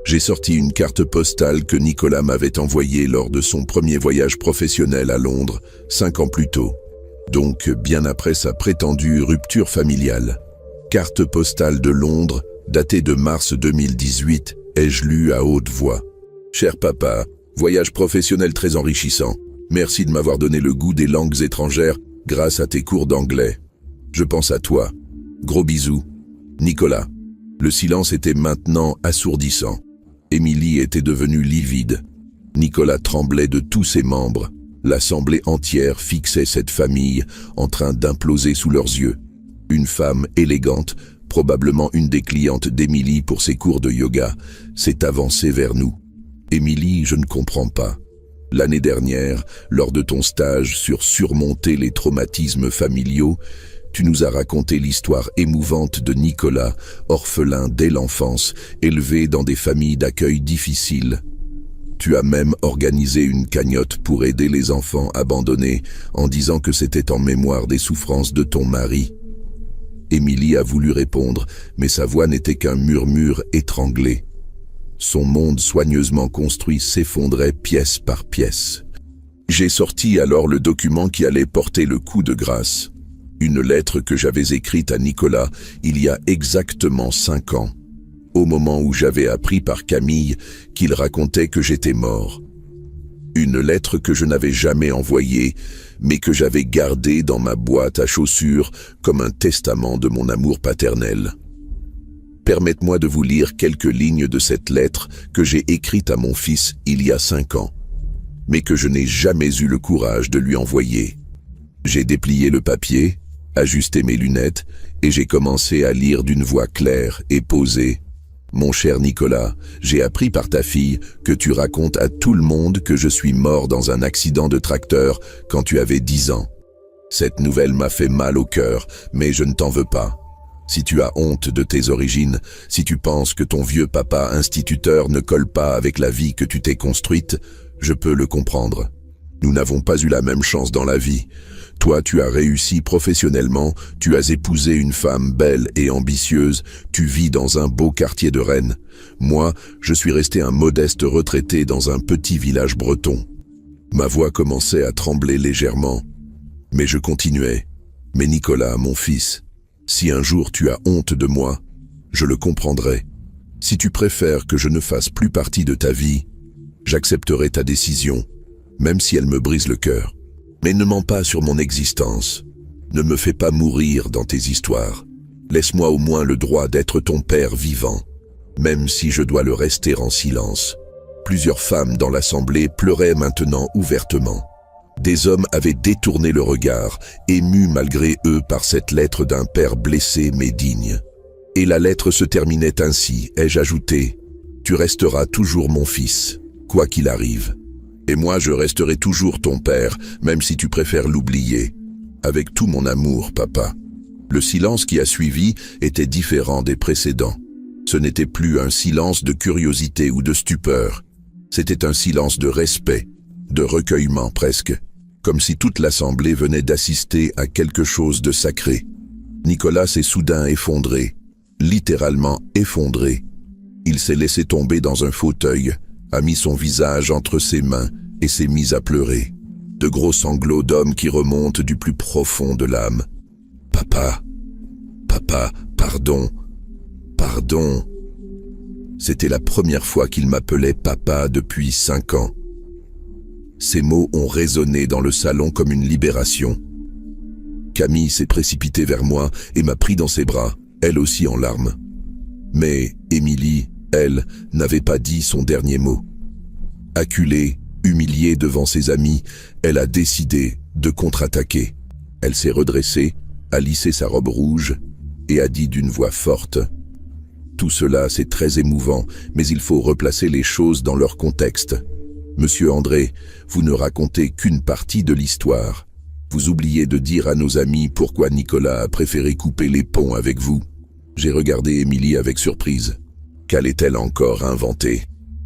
J'ai sorti une carte postale que Nicolas m'avait envoyée lors de son premier voyage professionnel à Londres, 5 ans plus tôt. Donc, bien après sa prétendue rupture familiale. Carte postale de Londres, datée de mars 2018, ai-je lu à haute voix. « Cher papa, voyage professionnel très enrichissant. Merci de m'avoir donné le goût des langues étrangères grâce à tes cours d'anglais. Je pense à toi. Gros bisous. Nicolas. » Le silence était maintenant assourdissant. Émilie était devenue livide. Nicolas tremblait de tous ses membres. L'assemblée entière fixait cette famille en train d'imploser sous leurs yeux. Une femme élégante, probablement une des clientes d'Émilie pour ses cours de yoga, s'est avancée vers nous. « Émilie, je ne comprends pas. L'année dernière, lors de ton stage sur surmonter les traumatismes familiaux, tu nous as raconté l'histoire émouvante de Nicolas, orphelin dès l'enfance, élevé dans des familles d'accueil difficiles. Tu as même organisé une cagnotte pour aider les enfants abandonnés en disant que c'était en mémoire des souffrances de ton mari. » Émilie a voulu répondre, mais sa voix n'était qu'un murmure étranglé. Son monde soigneusement construit s'effondrait pièce par pièce. J'ai sorti alors le document qui allait porter le coup de grâce. Une lettre que j'avais écrite à Nicolas il y a exactement 5 ans, au moment où j'avais appris par Camille qu'il racontait que j'étais mort. Une lettre que je n'avais jamais envoyée, mais que j'avais gardée dans ma boîte à chaussures comme un testament de mon amour paternel. Permettez-moi de vous lire quelques lignes de cette lettre que j'ai écrite à mon fils il y a 5 ans, mais que je n'ai jamais eu le courage de lui envoyer. J'ai déplié le papier, ajusté mes lunettes, et j'ai commencé à lire d'une voix claire et posée. « Mon cher Nicolas, j'ai appris par ta fille que tu racontes à tout le monde que je suis mort dans un accident de tracteur quand tu avais 10 ans. Cette nouvelle m'a fait mal au cœur, mais je ne t'en veux pas. Si tu as honte de tes origines, si tu penses que ton vieux papa instituteur ne colle pas avec la vie que tu t'es construite, je peux le comprendre. Nous n'avons pas eu la même chance dans la vie. Toi, tu as réussi professionnellement, tu as épousé une femme belle et ambitieuse, tu vis dans un beau quartier de Rennes. Moi, je suis resté un modeste retraité dans un petit village breton. Ma voix commençait à trembler légèrement, mais je continuais. Mais Nicolas, mon fils, si un jour tu as honte de moi, je le comprendrai. Si tu préfères que je ne fasse plus partie de ta vie, j'accepterai ta décision, même si elle me brise le cœur. Mais ne mens pas sur mon existence. Ne me fais pas mourir dans tes histoires. Laisse-moi au moins le droit d'être ton père vivant, même si je dois le rester en silence. » Plusieurs femmes dans l'assemblée pleuraient maintenant ouvertement. Des hommes avaient détourné le regard, émus malgré eux par cette lettre d'un père blessé mais digne. Et la lettre se terminait ainsi, ai-je ajouté, « Tu resteras toujours mon fils, quoi qu'il arrive. Et moi je resterai toujours ton père, même si tu préfères l'oublier. Avec tout mon amour, papa. » Le silence qui a suivi était différent des précédents. Ce n'était plus un silence de curiosité ou de stupeur. C'était un silence de respect, de recueillement presque, comme si toute l'assemblée venait d'assister à quelque chose de sacré. Nicolas s'est soudain effondré, littéralement effondré. Il s'est laissé tomber dans un fauteuil, a mis son visage entre ses mains et s'est mis à pleurer. De gros sanglots d'homme qui remontent du plus profond de l'âme. « Papa, papa, pardon, pardon. » C'était la première fois qu'il m'appelait papa depuis 5 ans. Ces mots ont résonné dans le salon comme une libération. Camille s'est précipitée vers moi et m'a pris dans ses bras, elle aussi en larmes. Mais Émilie, elle, n'avait pas dit son dernier mot. Acculée, humiliée devant ses amis, elle a décidé de contre-attaquer. Elle s'est redressée, a lissé sa robe rouge et a dit d'une voix forte: « Tout cela, c'est très émouvant, mais il faut replacer les choses dans leur contexte. Monsieur André, vous ne racontez qu'une partie de l'histoire. Vous oubliez de dire à nos amis pourquoi Nicolas a préféré couper les ponts avec vous. » J'ai regardé Émilie avec surprise. Qu'allait-elle encore inventer?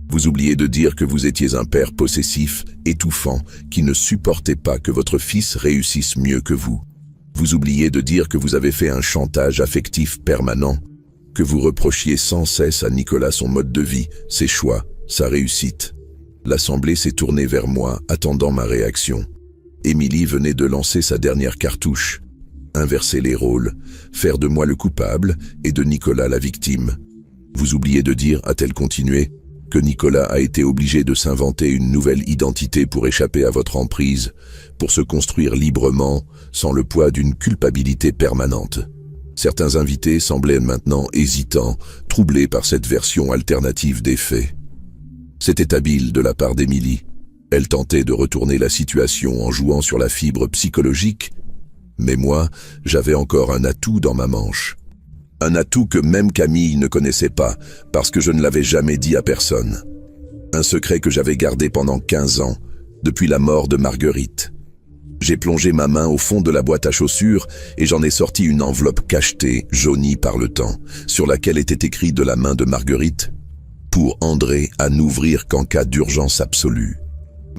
Vous oubliez de dire que vous étiez un père possessif, étouffant, qui ne supportait pas que votre fils réussisse mieux que vous. Vous oubliez de dire que vous avez fait un chantage affectif permanent, que vous reprochiez sans cesse à Nicolas son mode de vie, ses choix, sa réussite. L'assemblée s'est tournée vers moi, attendant ma réaction. Émilie venait de lancer sa dernière cartouche. Inverser les rôles, faire de moi le coupable et de Nicolas la victime. Vous oubliez de dire, a-t-elle continué, que Nicolas a été obligé de s'inventer une nouvelle identité pour échapper à votre emprise, pour se construire librement, sans le poids d'une culpabilité permanente. Certains invités semblaient maintenant hésitants, troublés par cette version alternative des faits. C'était habile de la part d'Émilie. Elle tentait de retourner la situation en jouant sur la fibre psychologique, mais moi, j'avais encore un atout dans ma manche. Un atout que même Camille ne connaissait pas, parce que je ne l'avais jamais dit à personne. Un secret que j'avais gardé pendant 15 ans, depuis la mort de Marguerite. J'ai plongé ma main au fond de la boîte à chaussures et j'en ai sorti une enveloppe cachetée, jaunie par le temps, sur laquelle était écrit de la main de Marguerite: « Pour André à n'ouvrir qu'en cas d'urgence absolue. »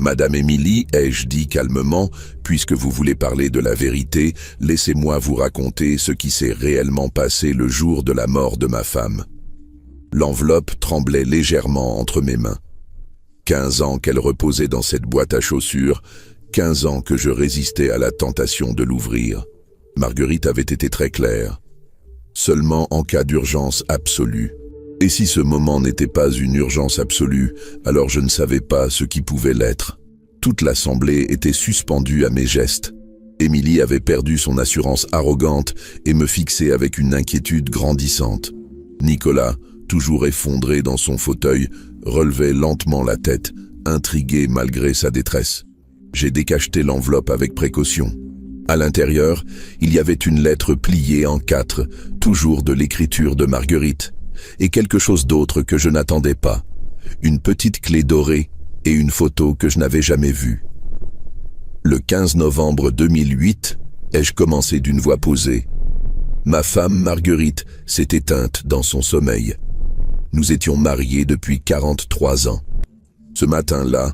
Madame Émilie, ai-je dit calmement, puisque vous voulez parler de la vérité, laissez-moi vous raconter ce qui s'est réellement passé le jour de la mort de ma femme. L'enveloppe tremblait légèrement entre mes mains. 15 ans qu'elle reposait dans cette boîte à chaussures, 15 ans que je résistais à la tentation de l'ouvrir. Marguerite avait été très claire. Seulement en cas d'urgence absolue. Et si ce moment n'était pas une urgence absolue, alors je ne savais pas ce qui pouvait l'être. Toute l'assemblée était suspendue à mes gestes. Émilie avait perdu son assurance arrogante et me fixait avec une inquiétude grandissante. Nicolas, toujours effondré dans son fauteuil, relevait lentement la tête, intrigué malgré sa détresse. J'ai décacheté l'enveloppe avec précaution. À l'intérieur, il y avait une lettre pliée en 4, toujours de l'écriture de Marguerite, et quelque chose d'autre que je n'attendais pas. Une petite clé dorée et une photo que je n'avais jamais vue. Le 15 novembre 2008, ai-je commencé d'une voix posée. Ma femme Marguerite s'est éteinte dans son sommeil. Nous étions mariés depuis 43 ans. Ce matin-là,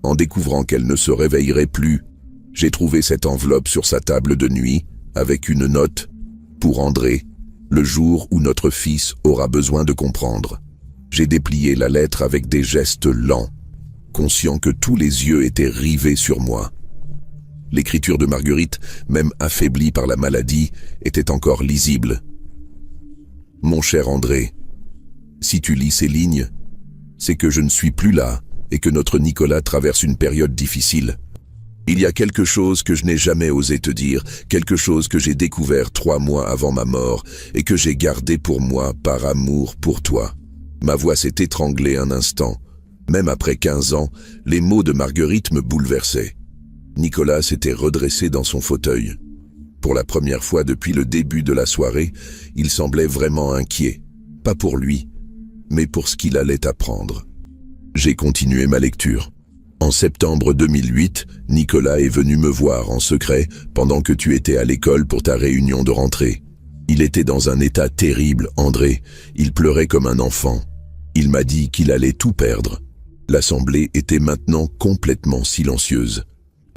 en découvrant qu'elle ne se réveillerait plus, j'ai trouvé cette enveloppe sur sa table de nuit avec une note pour André, le jour où notre fils aura besoin de comprendre. J'ai déplié la lettre avec des gestes lents, conscient que tous les yeux étaient rivés sur moi. L'écriture de Marguerite, même affaiblie par la maladie, était encore lisible. Mon cher André, si tu lis ces lignes, c'est que je ne suis plus là et que notre Nicolas traverse une période difficile. Il y a quelque chose que je n'ai jamais osé te dire, quelque chose que j'ai découvert 3 mois avant ma mort et que j'ai gardé pour moi par amour pour toi. Ma voix s'est étranglée un instant. Même après 15 ans, les mots de Marguerite me bouleversaient. Nicolas s'était redressé dans son fauteuil. Pour la première fois depuis le début de la soirée, il semblait vraiment inquiet. Pas pour lui, mais pour ce qu'il allait apprendre. J'ai continué ma lecture. En septembre 2008, Nicolas est venu me voir en secret pendant que tu étais à l'école pour ta réunion de rentrée. Il était dans un état terrible, André. Il pleurait comme un enfant. Il m'a dit qu'il allait tout perdre. L'assemblée était maintenant complètement silencieuse.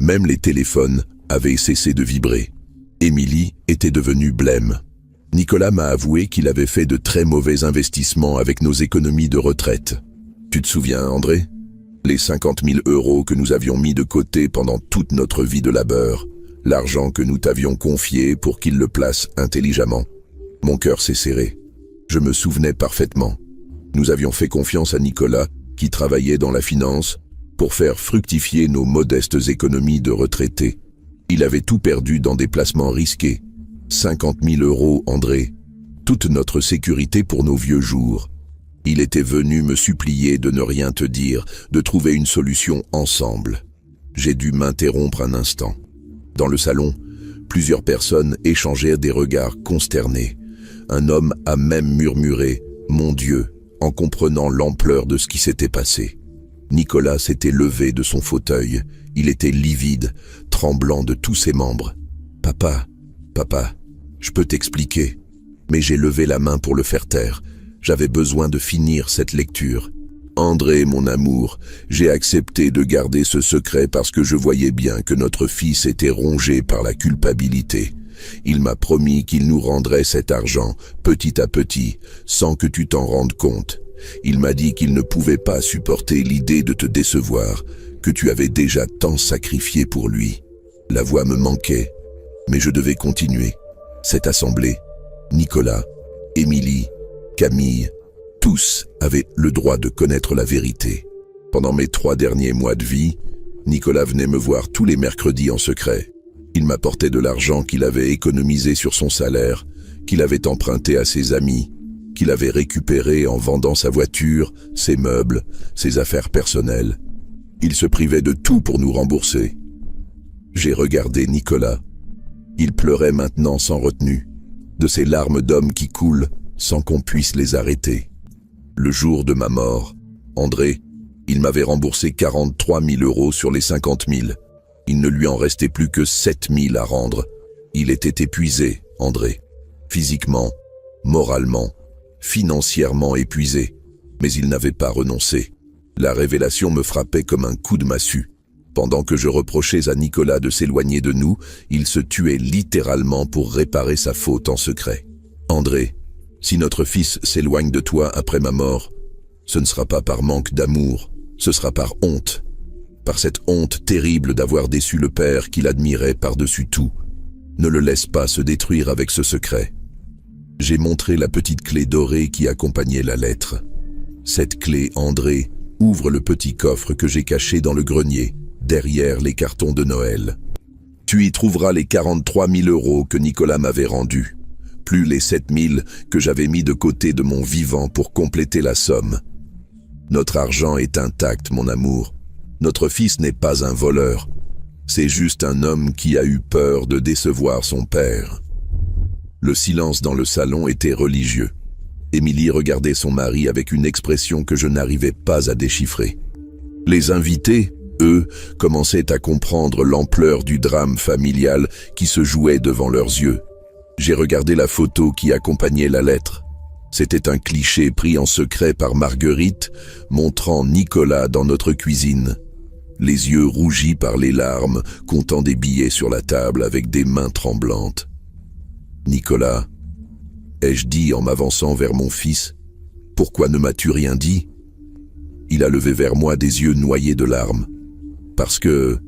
Même les téléphones avaient cessé de vibrer. Émilie était devenue blême. Nicolas m'a avoué qu'il avait fait de très mauvais investissements avec nos économies de retraite. Tu te souviens, André ? Les 50 000 € que nous avions mis de côté pendant toute notre vie de labeur, l'argent que nous t'avions confié pour qu'il le place intelligemment. Mon cœur s'est serré. Je me souvenais parfaitement. Nous avions fait confiance à Nicolas, qui travaillait dans la finance, pour faire fructifier nos modestes économies de retraités. Il avait tout perdu dans des placements risqués. 50 000 €, André. Toute notre sécurité pour nos vieux jours. Il était venu me supplier de ne rien te dire, de trouver une solution ensemble. J'ai dû m'interrompre un instant. Dans le salon, plusieurs personnes échangèrent des regards consternés. Un homme a même murmuré « Mon Dieu !» en comprenant l'ampleur de ce qui s'était passé. Nicolas s'était levé de son fauteuil. Il était livide, tremblant de tous ses membres. « Papa, je peux t'expliquer. » Mais j'ai levé la main pour le faire taire. J'avais besoin de finir cette lecture. André, mon amour, j'ai accepté de garder ce secret parce que je voyais bien que notre fils était rongé par la culpabilité. Il m'a promis qu'il nous rendrait cet argent, petit à petit, sans que tu t'en rendes compte. Il m'a dit qu'il ne pouvait pas supporter l'idée de te décevoir, que tu avais déjà tant sacrifié pour lui. La voix me manquait, mais je devais continuer. Cette assemblée, Nicolas, Émilie, Camille, tous avaient le droit de connaître la vérité. Pendant mes 3 derniers mois de vie, Nicolas venait me voir tous les mercredis en secret. Il m'apportait de l'argent qu'il avait économisé sur son salaire, qu'il avait emprunté à ses amis, qu'il avait récupéré en vendant sa voiture, ses meubles, ses affaires personnelles. Il se privait de tout pour nous rembourser. J'ai regardé Nicolas. Il pleurait maintenant sans retenue, de ces larmes d'homme qui coulent sans qu'on puisse les arrêter. Le jour de ma mort, André, il m'avait remboursé 43 000 € sur les 50 000. Il ne lui en restait plus que 7 000 à rendre. Il était épuisé, André. Physiquement, moralement, financièrement épuisé. Mais il n'avait pas renoncé. La révélation me frappait comme un coup de massue. Pendant que je reprochais à Nicolas de s'éloigner de nous, il se tuait littéralement pour réparer sa faute en secret. André, Si notre fils s'éloigne de toi après ma mort, ce ne sera pas par manque d'amour, ce sera par honte. Par cette honte terrible d'avoir déçu le père qu'il admirait par-dessus tout. Ne le laisse pas se détruire avec ce secret. J'ai montré la petite clé dorée qui accompagnait la lettre. Cette clé, André, ouvre le petit coffre que j'ai caché dans le grenier, derrière les cartons de Noël. Tu y trouveras les 43 000 € que Nicolas m'avait rendus, plus les 7 000 que j'avais mis de côté de mon vivant pour compléter la somme. Notre argent est intact, mon amour. Notre fils n'est pas un voleur. C'est juste un homme qui a eu peur de décevoir son père. Le silence dans le salon était religieux. Émilie regardait son mari avec une expression que je n'arrivais pas à déchiffrer. Les invités, eux, commençaient à comprendre l'ampleur du drame familial qui se jouait devant leurs yeux. J'ai regardé la photo qui accompagnait la lettre. C'était un cliché pris en secret par Marguerite, montrant Nicolas dans notre cuisine. Les yeux rougis par les larmes, comptant des billets sur la table avec des mains tremblantes. « Nicolas » ai-je dit en m'avançant vers mon fils. « Pourquoi ne m'as-tu rien dit ?» Il a levé vers moi des yeux noyés de larmes. « Parce que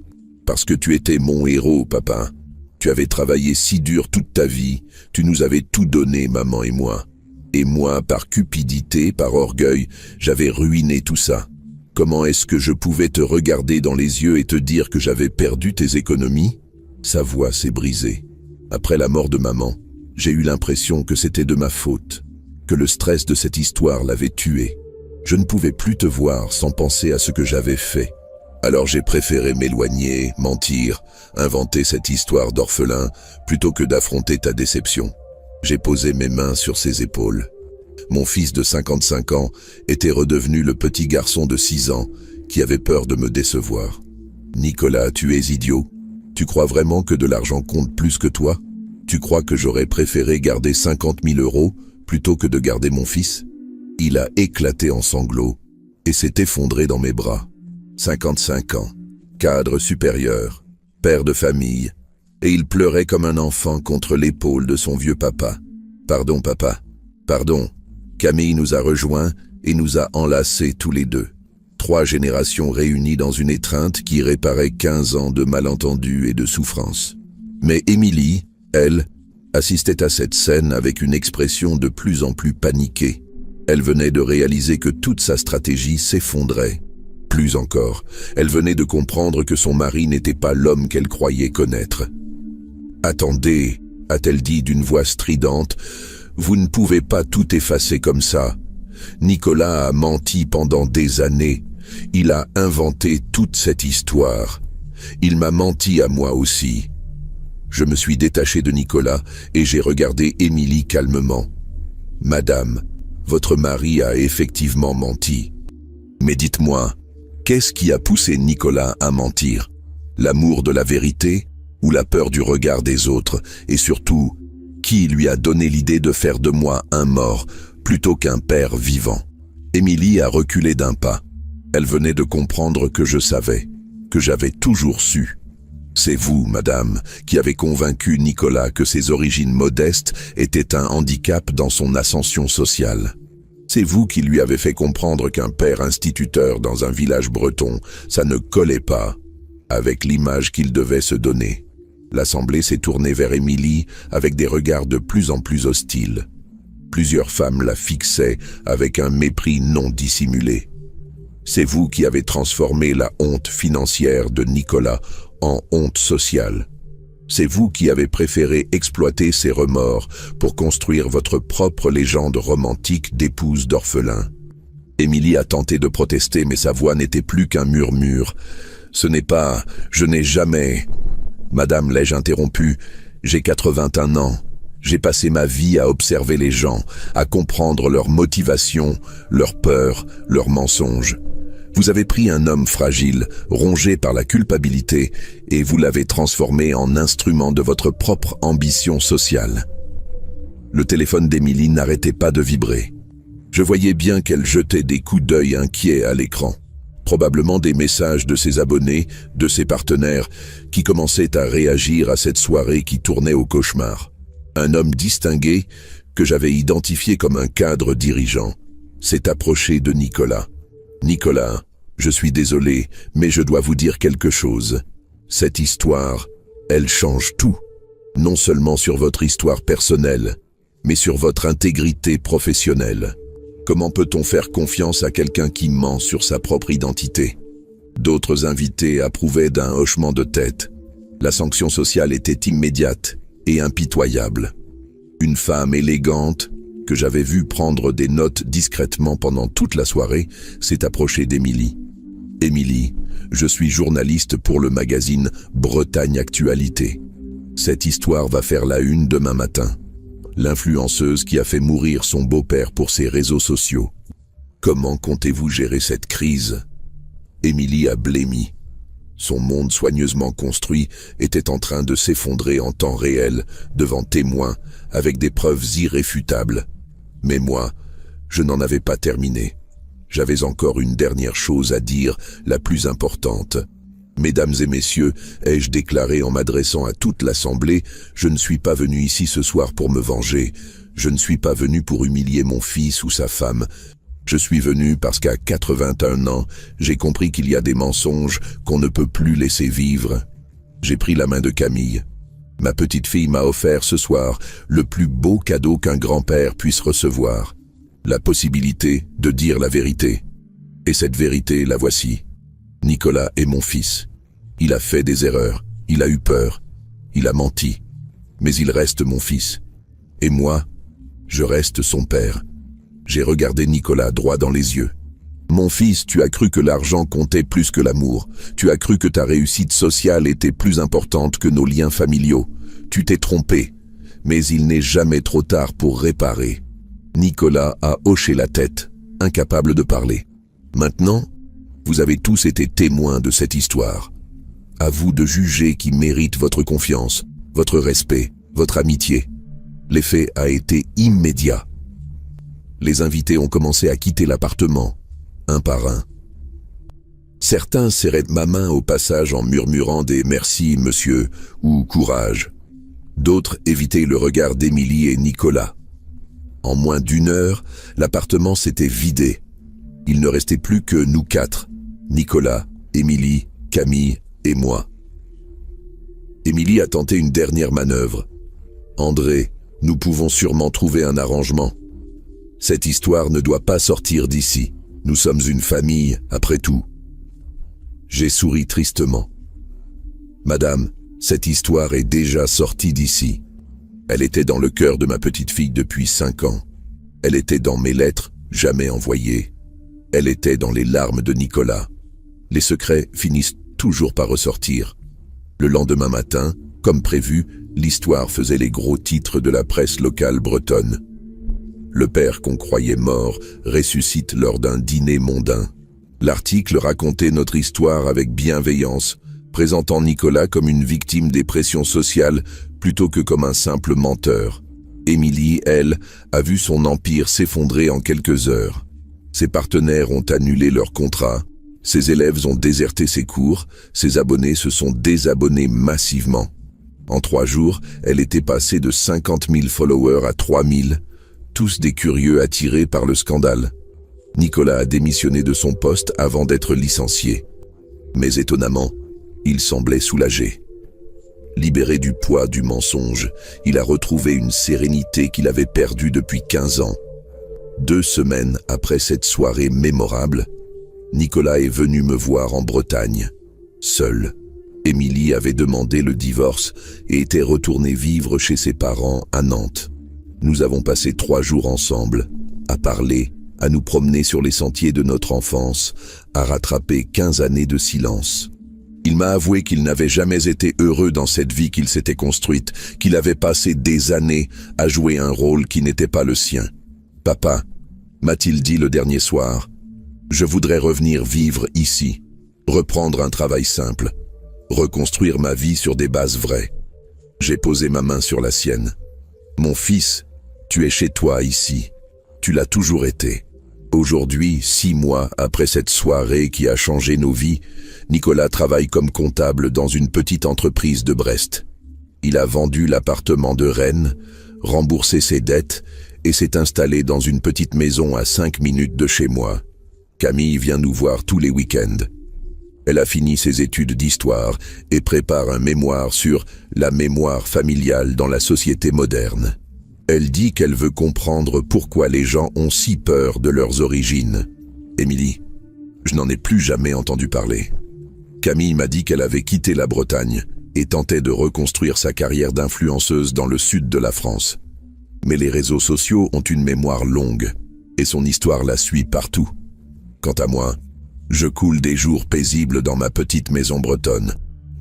tu étais mon héros, papa. Tu avais travaillé si dur toute ta vie, tu nous avais tout donné, maman et moi. Et moi, par cupidité, par orgueil, j'avais ruiné tout ça. Comment est-ce que je pouvais te regarder dans les yeux et te dire que j'avais perdu tes économies ?» Sa voix s'est brisée. Après la mort de maman, j'ai eu l'impression que c'était de ma faute, que le stress de cette histoire l'avait tué. Je ne pouvais plus te voir sans penser à ce que j'avais fait. Alors j'ai préféré m'éloigner, mentir, inventer cette histoire d'orphelin, plutôt que d'affronter ta déception. J'ai posé mes mains sur ses épaules. Mon fils de 55 ans était redevenu le petit garçon de 6 ans qui avait peur de me décevoir. « Nicolas, tu es idiot. Tu crois vraiment que de l'argent compte plus que toi ? Tu crois que j'aurais préféré garder 50 000 € plutôt que de garder mon fils ?» Il a éclaté en sanglots et s'est effondré dans mes bras. 55 ans, cadre supérieur, père de famille, et il pleurait comme un enfant contre l'épaule de son vieux papa. « Pardon, papa, pardon. » Camille nous a rejoints et nous a enlacés tous les deux. 3 générations réunies dans une étreinte qui réparait 15 ans de malentendus et de souffrances. Mais Émilie, elle, assistait à cette scène avec une expression de plus en plus paniquée. Elle venait de réaliser que toute sa stratégie s'effondrait. Plus encore, elle venait de comprendre que son mari n'était pas l'homme qu'elle croyait connaître. « Attendez » a-t-elle dit d'une voix stridente, « vous ne pouvez pas tout effacer comme ça. Nicolas a menti pendant des années. Il a inventé toute cette histoire. Il m'a menti à moi aussi. » Je me suis détaché de Nicolas et j'ai regardé Émilie calmement. « Madame, votre mari a effectivement menti. Mais dites-moi, qu'est-ce qui a poussé Nicolas à mentir? L'amour de la vérité ou la peur du regard des autres? Et surtout, qui lui a donné l'idée de faire de moi un mort plutôt qu'un père vivant? » Émilie a reculé d'un pas. Elle venait de comprendre que je savais, que j'avais toujours su. C'est vous, madame, qui avez convaincu Nicolas que ses origines modestes étaient un handicap dans son ascension sociale. C'est vous qui lui avez fait comprendre qu'un père instituteur dans un village breton, ça ne collait pas avec l'image qu'il devait se donner. L'assemblée s'est tournée vers Émilie avec des regards de plus en plus hostiles. Plusieurs femmes la fixaient avec un mépris non dissimulé. C'est vous qui avez transformé la honte financière de Nicolas en honte sociale. C'est vous qui avez préféré exploiter ses remords pour construire votre propre légende romantique d'épouse d'orphelin. Émilie a tenté de protester, mais sa voix n'était plus qu'un murmure. « Ce n'est pas... je n'ai jamais... » « Madame, l'ai-je interrompu, j'ai 81 ans. J'ai passé ma vie à observer les gens, à comprendre leurs motivations, leurs peurs, leurs mensonges. Vous avez pris un homme fragile, rongé par la culpabilité, et vous l'avez transformé en instrument de votre propre ambition sociale. » Le téléphone d'Émilie n'arrêtait pas de vibrer. Je voyais bien qu'elle jetait des coups d'œil inquiets à l'écran. Probablement des messages de ses abonnés, de ses partenaires, qui commençaient à réagir à cette soirée qui tournait au cauchemar. Un homme distingué, que j'avais identifié comme un cadre dirigeant, s'est approché de Nicolas. « Nicolas, je suis désolé, mais je dois vous dire quelque chose. Cette histoire, elle change tout. Non seulement sur votre histoire personnelle, mais sur votre intégrité professionnelle. Comment peut-on faire confiance à quelqu'un qui ment sur sa propre identité ?» D'autres invités approuvaient d'un hochement de tête. La sanction sociale était immédiate et impitoyable. Une femme élégante, que j'avais vue prendre des notes discrètement pendant toute la soirée, s'est approchée d'Émilie. « Émilie, je suis journaliste pour le magazine Bretagne Actualité. Cette histoire va faire la une demain matin. L'influenceuse qui a fait mourir son beau-père pour ses réseaux sociaux. Comment comptez-vous gérer cette crise ?» Émilie a blêmi. Son monde soigneusement construit était en train de s'effondrer en temps réel, devant témoins, avec des preuves irréfutables. Mais moi, je n'en avais pas terminé. J'avais encore une dernière chose à dire, la plus importante. « Mesdames et messieurs, ai-je déclaré en m'adressant à toute l'assemblée, je ne suis pas venu ici ce soir pour me venger. Je ne suis pas venu pour humilier mon fils ou sa femme. Je suis venu parce qu'à 81 ans, j'ai compris qu'il y a des mensonges qu'on ne peut plus laisser vivre. J'ai pris la main de Camille. Ma petite fille m'a offert ce soir le plus beau cadeau qu'un grand-père puisse recevoir. La possibilité de dire la vérité. Et cette vérité, la voici. Nicolas est mon fils. Il a fait des erreurs, il a eu peur, il a menti. Mais il reste mon fils. Et moi, je reste son père. J'ai regardé Nicolas droit dans les yeux. Mon fils, tu as cru que l'argent comptait plus que l'amour. Tu as cru que ta réussite sociale était plus importante que nos liens familiaux. Tu t'es trompé. Mais il n'est jamais trop tard pour réparer. Nicolas a hoché la tête, incapable de parler. Maintenant, vous avez tous été témoins de cette histoire. À vous de juger qui mérite votre confiance, votre respect, votre amitié. L'effet a été immédiat. Les invités ont commencé à quitter l'appartement, un par un. Certains serraient ma main au passage en murmurant des « merci, monsieur » ou « courage ». D'autres évitaient le regard d'Émilie et Nicolas. En moins d'une heure, l'appartement s'était vidé. Il ne restait plus que nous quatre, Nicolas, Émilie, Camille et moi. Émilie a tenté une dernière manœuvre. « André, nous pouvons sûrement trouver un arrangement. Cette histoire ne doit pas sortir d'ici. Nous sommes une famille, après tout. » J'ai souri tristement. « Madame, cette histoire est déjà sortie d'ici. Elle était dans le cœur de ma petite fille depuis 5 ans. Elle était dans mes lettres, jamais envoyées. Elle était dans les larmes de Nicolas. Les secrets finissent toujours par ressortir. Le lendemain matin, comme prévu, l'histoire faisait les gros titres de la presse locale bretonne. Le père qu'on croyait mort ressuscite lors d'un dîner mondain. L'article racontait notre histoire avec bienveillance, présentant Nicolas comme une victime des pressions sociales plutôt que comme un simple menteur. Émilie, elle, a vu son empire s'effondrer en quelques heures. Ses partenaires ont annulé leur contrat, ses élèves ont déserté ses cours, ses abonnés se sont désabonnés massivement. En 3 jours, elle était passée de 50 000 followers à 3 000, tous des curieux attirés par le scandale. Nicolas a démissionné de son poste avant d'être licencié. Mais étonnamment, il semblait soulagé. Libéré du poids du mensonge, il a retrouvé une sérénité qu'il avait perdue depuis 15 ans. 2 semaines après cette soirée mémorable, Nicolas est venu me voir en Bretagne, seul. Émilie avait demandé le divorce et était retournée vivre chez ses parents à Nantes. Nous avons passé 3 jours ensemble, à parler, à nous promener sur les sentiers de notre enfance, à rattraper 15 années de silence. Il m'a avoué qu'il n'avait jamais été heureux dans cette vie qu'il s'était construite, qu'il avait passé des années à jouer un rôle qui n'était pas le sien. « Papa », m'a-t-il dit le dernier soir, « je voudrais revenir vivre ici, reprendre un travail simple, reconstruire ma vie sur des bases vraies. » J'ai posé ma main sur la sienne. « Mon fils, tu es chez toi ici. Tu l'as toujours été. » Aujourd'hui, 6 mois après cette soirée qui a changé nos vies, Nicolas travaille comme comptable dans une petite entreprise de Brest. Il a vendu l'appartement de Rennes, remboursé ses dettes et s'est installée dans une petite maison à 5 minutes de chez moi. Camille vient nous voir tous les week-ends. Elle a fini ses études d'histoire et prépare un mémoire sur la mémoire familiale dans la société moderne. Elle dit qu'elle veut comprendre pourquoi les gens ont si peur de leurs origines. Émilie, je n'en ai plus jamais entendu parler. Camille m'a dit qu'elle avait quitté la Bretagne et tentait de reconstruire sa carrière d'influenceuse dans le sud de la France. Mais les réseaux sociaux ont une mémoire longue et son histoire la suit partout. Quant à moi, je coule des jours paisibles dans ma petite maison bretonne.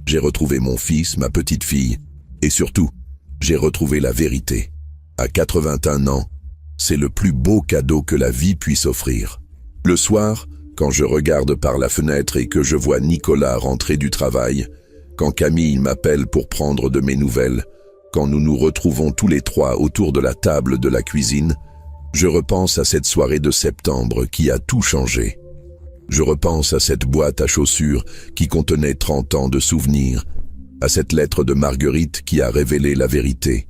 J'ai retrouvé mon fils, ma petite fille, et surtout, j'ai retrouvé la vérité. À 81 ans, c'est le plus beau cadeau que la vie puisse offrir. Le soir, quand je regarde par la fenêtre et que je vois Nicolas rentrer du travail, quand Camille m'appelle pour prendre de mes nouvelles, quand nous nous retrouvons tous les trois autour de la table de la cuisine, je repense à cette soirée de septembre qui a tout changé. Je repense à cette boîte à chaussures qui contenait 30 ans de souvenirs, à cette lettre de Marguerite qui a révélé la vérité,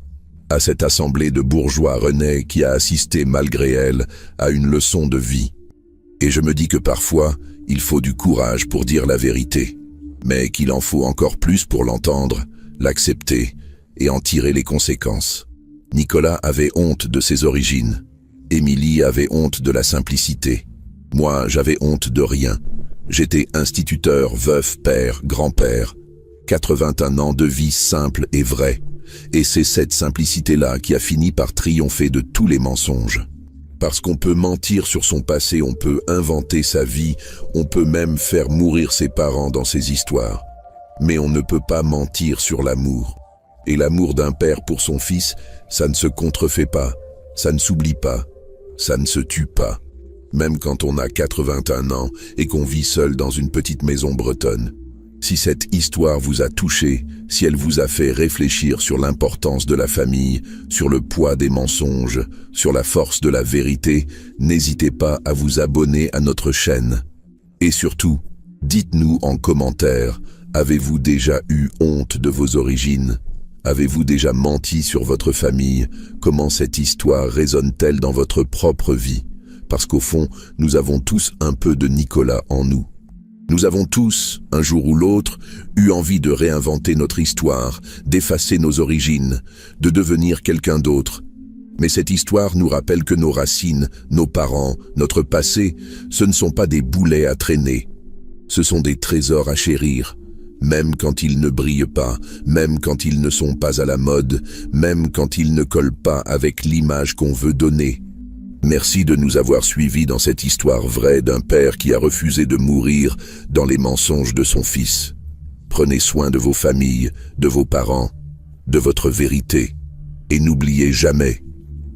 à cette assemblée de bourgeois rennais qui a assisté malgré elle à une leçon de vie. Et je me dis que parfois, il faut du courage pour dire la vérité, mais qu'il en faut encore plus pour l'entendre, l'accepter et en tirer les conséquences. Nicolas avait honte de ses origines. Émilie avait honte de la simplicité. Moi, j'avais honte de rien. J'étais instituteur, veuf, père, grand-père. 81 ans de vie simple et vraie. Et c'est cette simplicité-là qui a fini par triompher de tous les mensonges. Parce qu'on peut mentir sur son passé, on peut inventer sa vie, on peut même faire mourir ses parents dans ses histoires. Mais on ne peut pas mentir sur l'amour. Et l'amour d'un père pour son fils, ça ne se contrefait pas, ça ne s'oublie pas, ça ne se tue pas. Même quand on a 81 ans et qu'on vit seul dans une petite maison bretonne. Si cette histoire vous a touché, si elle vous a fait réfléchir sur l'importance de la famille, sur le poids des mensonges, sur la force de la vérité, n'hésitez pas à vous abonner à notre chaîne. Et surtout, dites-nous en commentaire, avez-vous déjà eu honte de vos origines? Avez-vous déjà menti sur votre famille? Comment cette histoire résonne-t-elle dans votre propre vie? Parce qu'au fond, nous avons tous un peu de Nicolas en nous. Nous avons tous, un jour ou l'autre, eu envie de réinventer notre histoire, d'effacer nos origines, de devenir quelqu'un d'autre. Mais cette histoire nous rappelle que nos racines, nos parents, notre passé, ce ne sont pas des boulets à traîner. Ce sont des trésors à chérir, même quand ils ne brillent pas, même quand ils ne sont pas à la mode, même quand ils ne collent pas avec l'image qu'on veut donner. Merci de nous avoir suivis dans cette histoire vraie d'un père qui a refusé de mourir dans les mensonges de son fils. Prenez soin de vos familles, de vos parents, de votre vérité. Et n'oubliez jamais,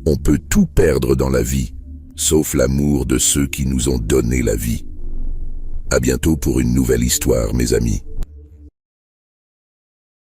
on peut tout perdre dans la vie, sauf l'amour de ceux qui nous ont donné la vie. À bientôt pour une nouvelle histoire, mes amis.